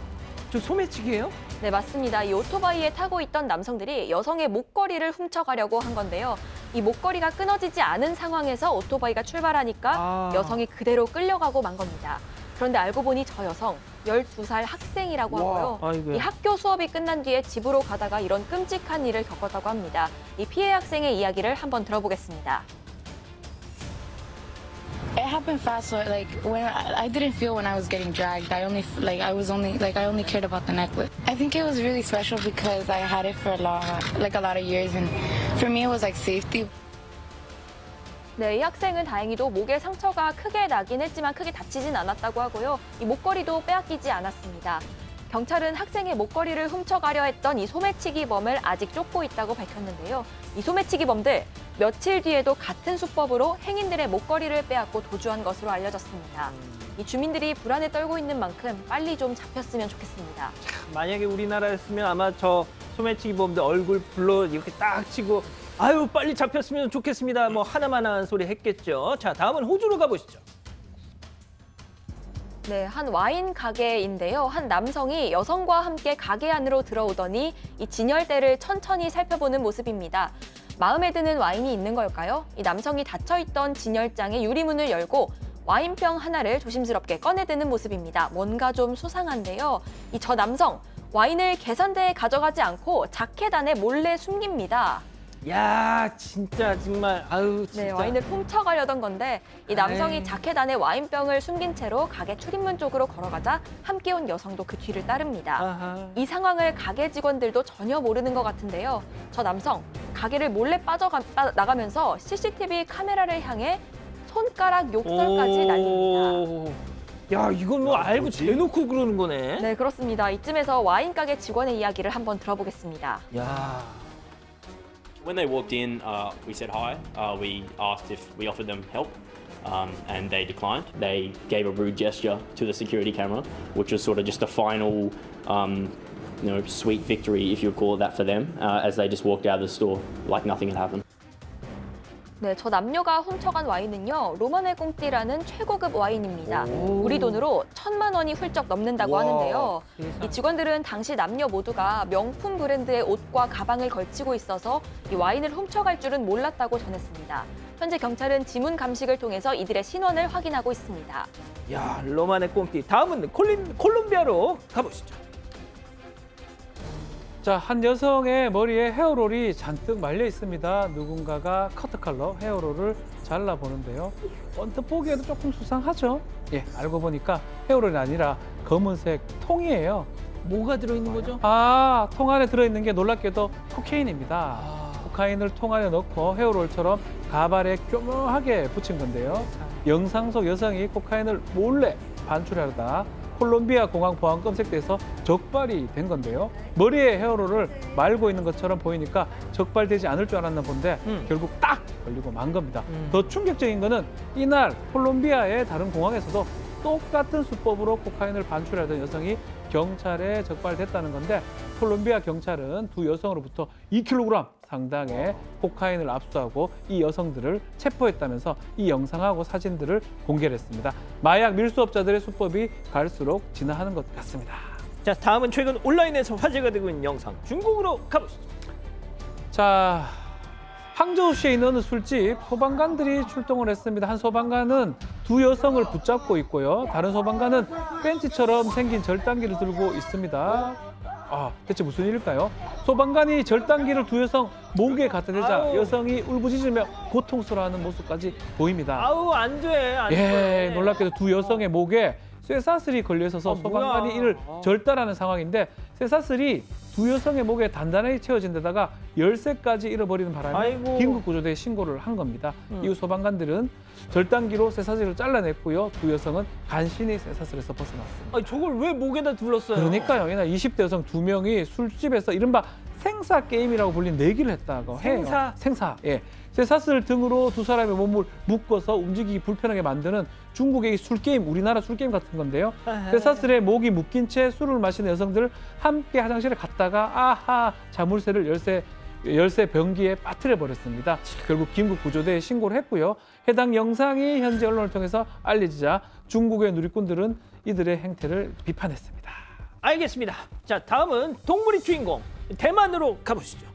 저 소매치기예요? 네, 맞습니다. 이 오토바이에 타고 있던 남성들이 여성의 목걸이를 훔쳐가려고 한 건데요. 이 목걸이가 끊어지지 않은 상황에서 오토바이가 출발하니까 여성이 그대로 끌려가고 만 겁니다. 그런데 알고 보니 저 여성 12살 학생이라고 하고요. 아이고야. 이 학교 수업이 끝난 뒤에 집으로 가다가 이런 끔찍한 일을 겪었다고 합니다. 이 피해 학생의 이야기를 한번 들어보겠습니다. It happened fast, so like when I didn't feel when I was getting dragged. I only cared about the necklace. I think it was really special because I had it for a lot of years, and for me it was like safety. 네, 이 학생은 다행히도 목에 상처가 크게 나긴 했지만 크게 다치진 않았다고 하고요. 이 목걸이도 빼앗기지 않았습니다. 경찰은 학생의 목걸이를 훔쳐가려 했던 이 소매치기범을 아직 쫓고 있다고 밝혔는데요. 이 소매치기범들 며칠 뒤에도 같은 수법으로 행인들의 목걸이를 빼앗고 도주한 것으로 알려졌습니다. 이 주민들이 불안에 떨고 있는 만큼 빨리 좀 잡혔으면 좋겠습니다. 만약에 우리나라였으면 아마 저 소매치기범들 얼굴 불러 이렇게 딱 치고 아유 빨리 잡혔으면 좋겠습니다. 뭐 하나만한 소리 했겠죠. 자, 다음은 호주로 가보시죠. 네, 한 와인 가게인데요. 한 남성이 여성과 함께 가게 안으로 들어오더니 이 진열대를 천천히 살펴보는 모습입니다. 마음에 드는 와인이 있는 걸까요? 이 남성이 닫혀있던 진열장의 유리문을 열고 와인병 하나를 조심스럽게 꺼내드는 모습입니다. 뭔가 좀 수상한데요. 이 저 남성, 와인을 계산대에 가져가지 않고 자켓 안에 몰래 숨깁니다. 야, 진짜 정말 아유 진짜. 네, 와인을 훔쳐가려던 건데 이 남성이 아이. 자켓 안에 와인병을 숨긴 채로 가게 출입문 쪽으로 걸어가자 함께 온 여성도 그 뒤를 따릅니다. 아하. 이 상황을 가게 직원들도 전혀 모르는 것 같은데요. 저 남성, 가게를 몰래 나가면서 CCTV 카메라를 향해 손가락 욕설까지 날립니다. 야, 이건 뭐 알고 대놓고 그러는 거네. 네, 그렇습니다. 이쯤에서 와인 가게 직원의 이야기를 한번 들어보겠습니다. 야. When they walked in, we said hi. We asked if we offered them help, and they declined. They gave a rude gesture to the security camera, which was sort of just a final, sweet victory, if you would call it that, for them, as they just walked out of the store like nothing had happened. 네, 저 남녀가 훔쳐간 와인은요, 로마네 꽁띠라는 최고급 와인입니다. 우리 돈으로 1,000만 원이 훌쩍 넘는다고 하는데요. 이 직원들은 당시 남녀 모두가 명품 브랜드의 옷과 가방을 걸치고 있어서 이 와인을 훔쳐갈 줄은 몰랐다고 전했습니다. 현재 경찰은 지문 감식을 통해서 이들의 신원을 확인하고 있습니다. 야, 로마네 꽁띠. 다음은 콜롬비아로 가보시죠. 자, 한 여성의 머리에 헤어롤이 잔뜩 말려 있습니다. 누군가가 커트 칼로 헤어롤을 잘라보는데요. 언뜻 보기에도 조금 수상하죠? 예, 알고 보니까 헤어롤이 아니라 검은색 통이에요. 뭐가 들어있는 거죠? 아, 통 안에 들어있는 게 놀랍게도 코카인입니다. 코카인을 통 안에 넣고 헤어롤처럼 가발에 교묘하게 붙인 건데요. 영상 속 여성이 코카인을 몰래 반출하려다 콜롬비아 공항 보안 검색대에서 적발이 된 건데요. 머리에 헤어롤을 말고 있는 것처럼 보이니까 적발되지 않을 줄 알았나 본데 결국 딱 걸리고 만 겁니다. 더 충격적인 거는 이날 콜롬비아의 다른 공항에서도 똑같은 수법으로 코카인을 반출하던 여성이 경찰에 적발됐다는 건데 콜롬비아 경찰은 두 여성으로부터 2kg 상당의 코카인을 압수하고 이 여성들을 체포했다면서 이 영상하고 사진들을 공개를 했습니다. 마약 밀수업자들의 수법이 갈수록 진화하는 것 같습니다. 자, 다음은 최근 온라인에서 화제가 되고 있는 영상 중국으로 가보시죠. 자, 항저우시에 있는 어느 술집 소방관들이 출동을 했습니다. 한 소방관은 두 여성을 붙잡고 있고요. 다른 소방관은 벤치처럼 생긴 절단기를 들고 있습니다. 아, 대체 무슨 일일까요? 소방관이 절단기를 두 여성 목에 갖다 대자 아우. 여성이 울부짖으며 고통스러워하는 모습까지 보입니다. 아우, 안 돼, 안 예, 돼. 놀랍게도 두 여성의 목에 쇠사슬이 걸려 있어서 아, 소방관이 뭐야. 이를 절단하는 상황인데 쇠사슬이 두 여성의 목에 단단하게 채워진 데다가 열쇠까지 잃어버리는 바람에 아이고. 긴급구조대에 신고를 한 겁니다. 이후 소방관들은 절단기로 쇠사슬을 잘라냈고요. 두 여성은 간신히 쇠사슬에서 벗어났습니다. 아니, 저걸 왜 목에다 둘렀어요? 그러니까요. 이날 20대 여성 2명이 술집에서 이른바 생사 게임이라고 불린 내기를 했다고 해요. 생사? 생사. 예. 쇠사슬 등으로 두 사람의 몸을 묶어서 움직이기 불편하게 만드는 중국의 이 술게임, 우리나라 술게임 같은 건데요. 쇠사슬에 목이 묶인 채 술을 마시는 여성들 함께 화장실에 갔다가 아하 자물쇠를 열쇠 변기에 빠뜨려 버렸습니다. 결국 긴급 구조대에 신고를 했고요. 해당 영상이 현지 언론을 통해서 알려지자 중국의 누리꾼들은 이들의 행태를 비판했습니다. 알겠습니다. 자, 다음은 동물의 주인공 대만으로 가보시죠.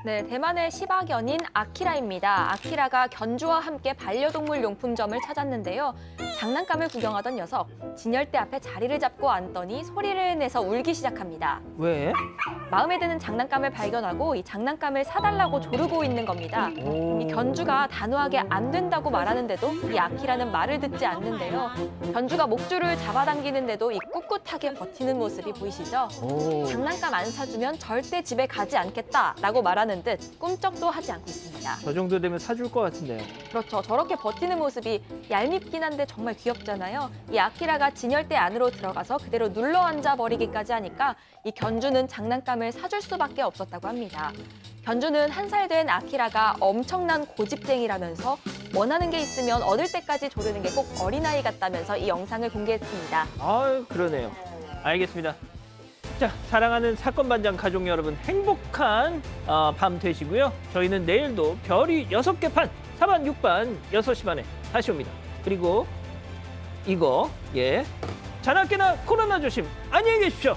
네, 대만의 시바견인 아키라입니다. 아키라가 견주와 함께 반려동물 용품점을 찾았는데요. 장난감을 구경하던 녀석, 진열대 앞에 자리를 잡고 앉더니 소리를 내서 울기 시작합니다. 왜? 마음에 드는 장난감을 발견하고 이 장난감을 사달라고 조르고 있는 겁니다. 이 견주가 단호하게 안 된다고 말하는데도 이 아키라는 말을 듣지 않는데요. 견주가 목줄을 잡아당기는데도 이 꿋꿋하게 버티는 모습이 보이시죠? 장난감 안 사주면 절대 집에 가지 않겠다라고 말하는 듯 꿈쩍도 하지 않고 있습니다. 저 정도 되면 사줄 것 같은데요. 그렇죠. 저렇게 버티는 모습이 얄밉긴 한데 정말 귀엽잖아요. 이 아키라가 진열대 안으로 들어가서 그대로 눌러 앉아 버리기까지 하니까 이 견주는 장난감을 사줄 수밖에 없었다고 합니다. 견주는 1살 된 아키라가 엄청난 고집쟁이라면서 원하는 게 있으면 얻을 때까지 조르는 게 꼭 어린아이 같다면서 이 영상을 공개했습니다. 아유, 그러네요. 알겠습니다. 자, 사랑하는 사건 반장 가족 여러분, 행복한 밤 되시고요. 저희는 내일도 별이 6개 판, 4반, 6반, 6시 반에 다시 옵니다. 그리고 이거, 예, 자나깨나 코로나 조심, 안녕히 계십시오.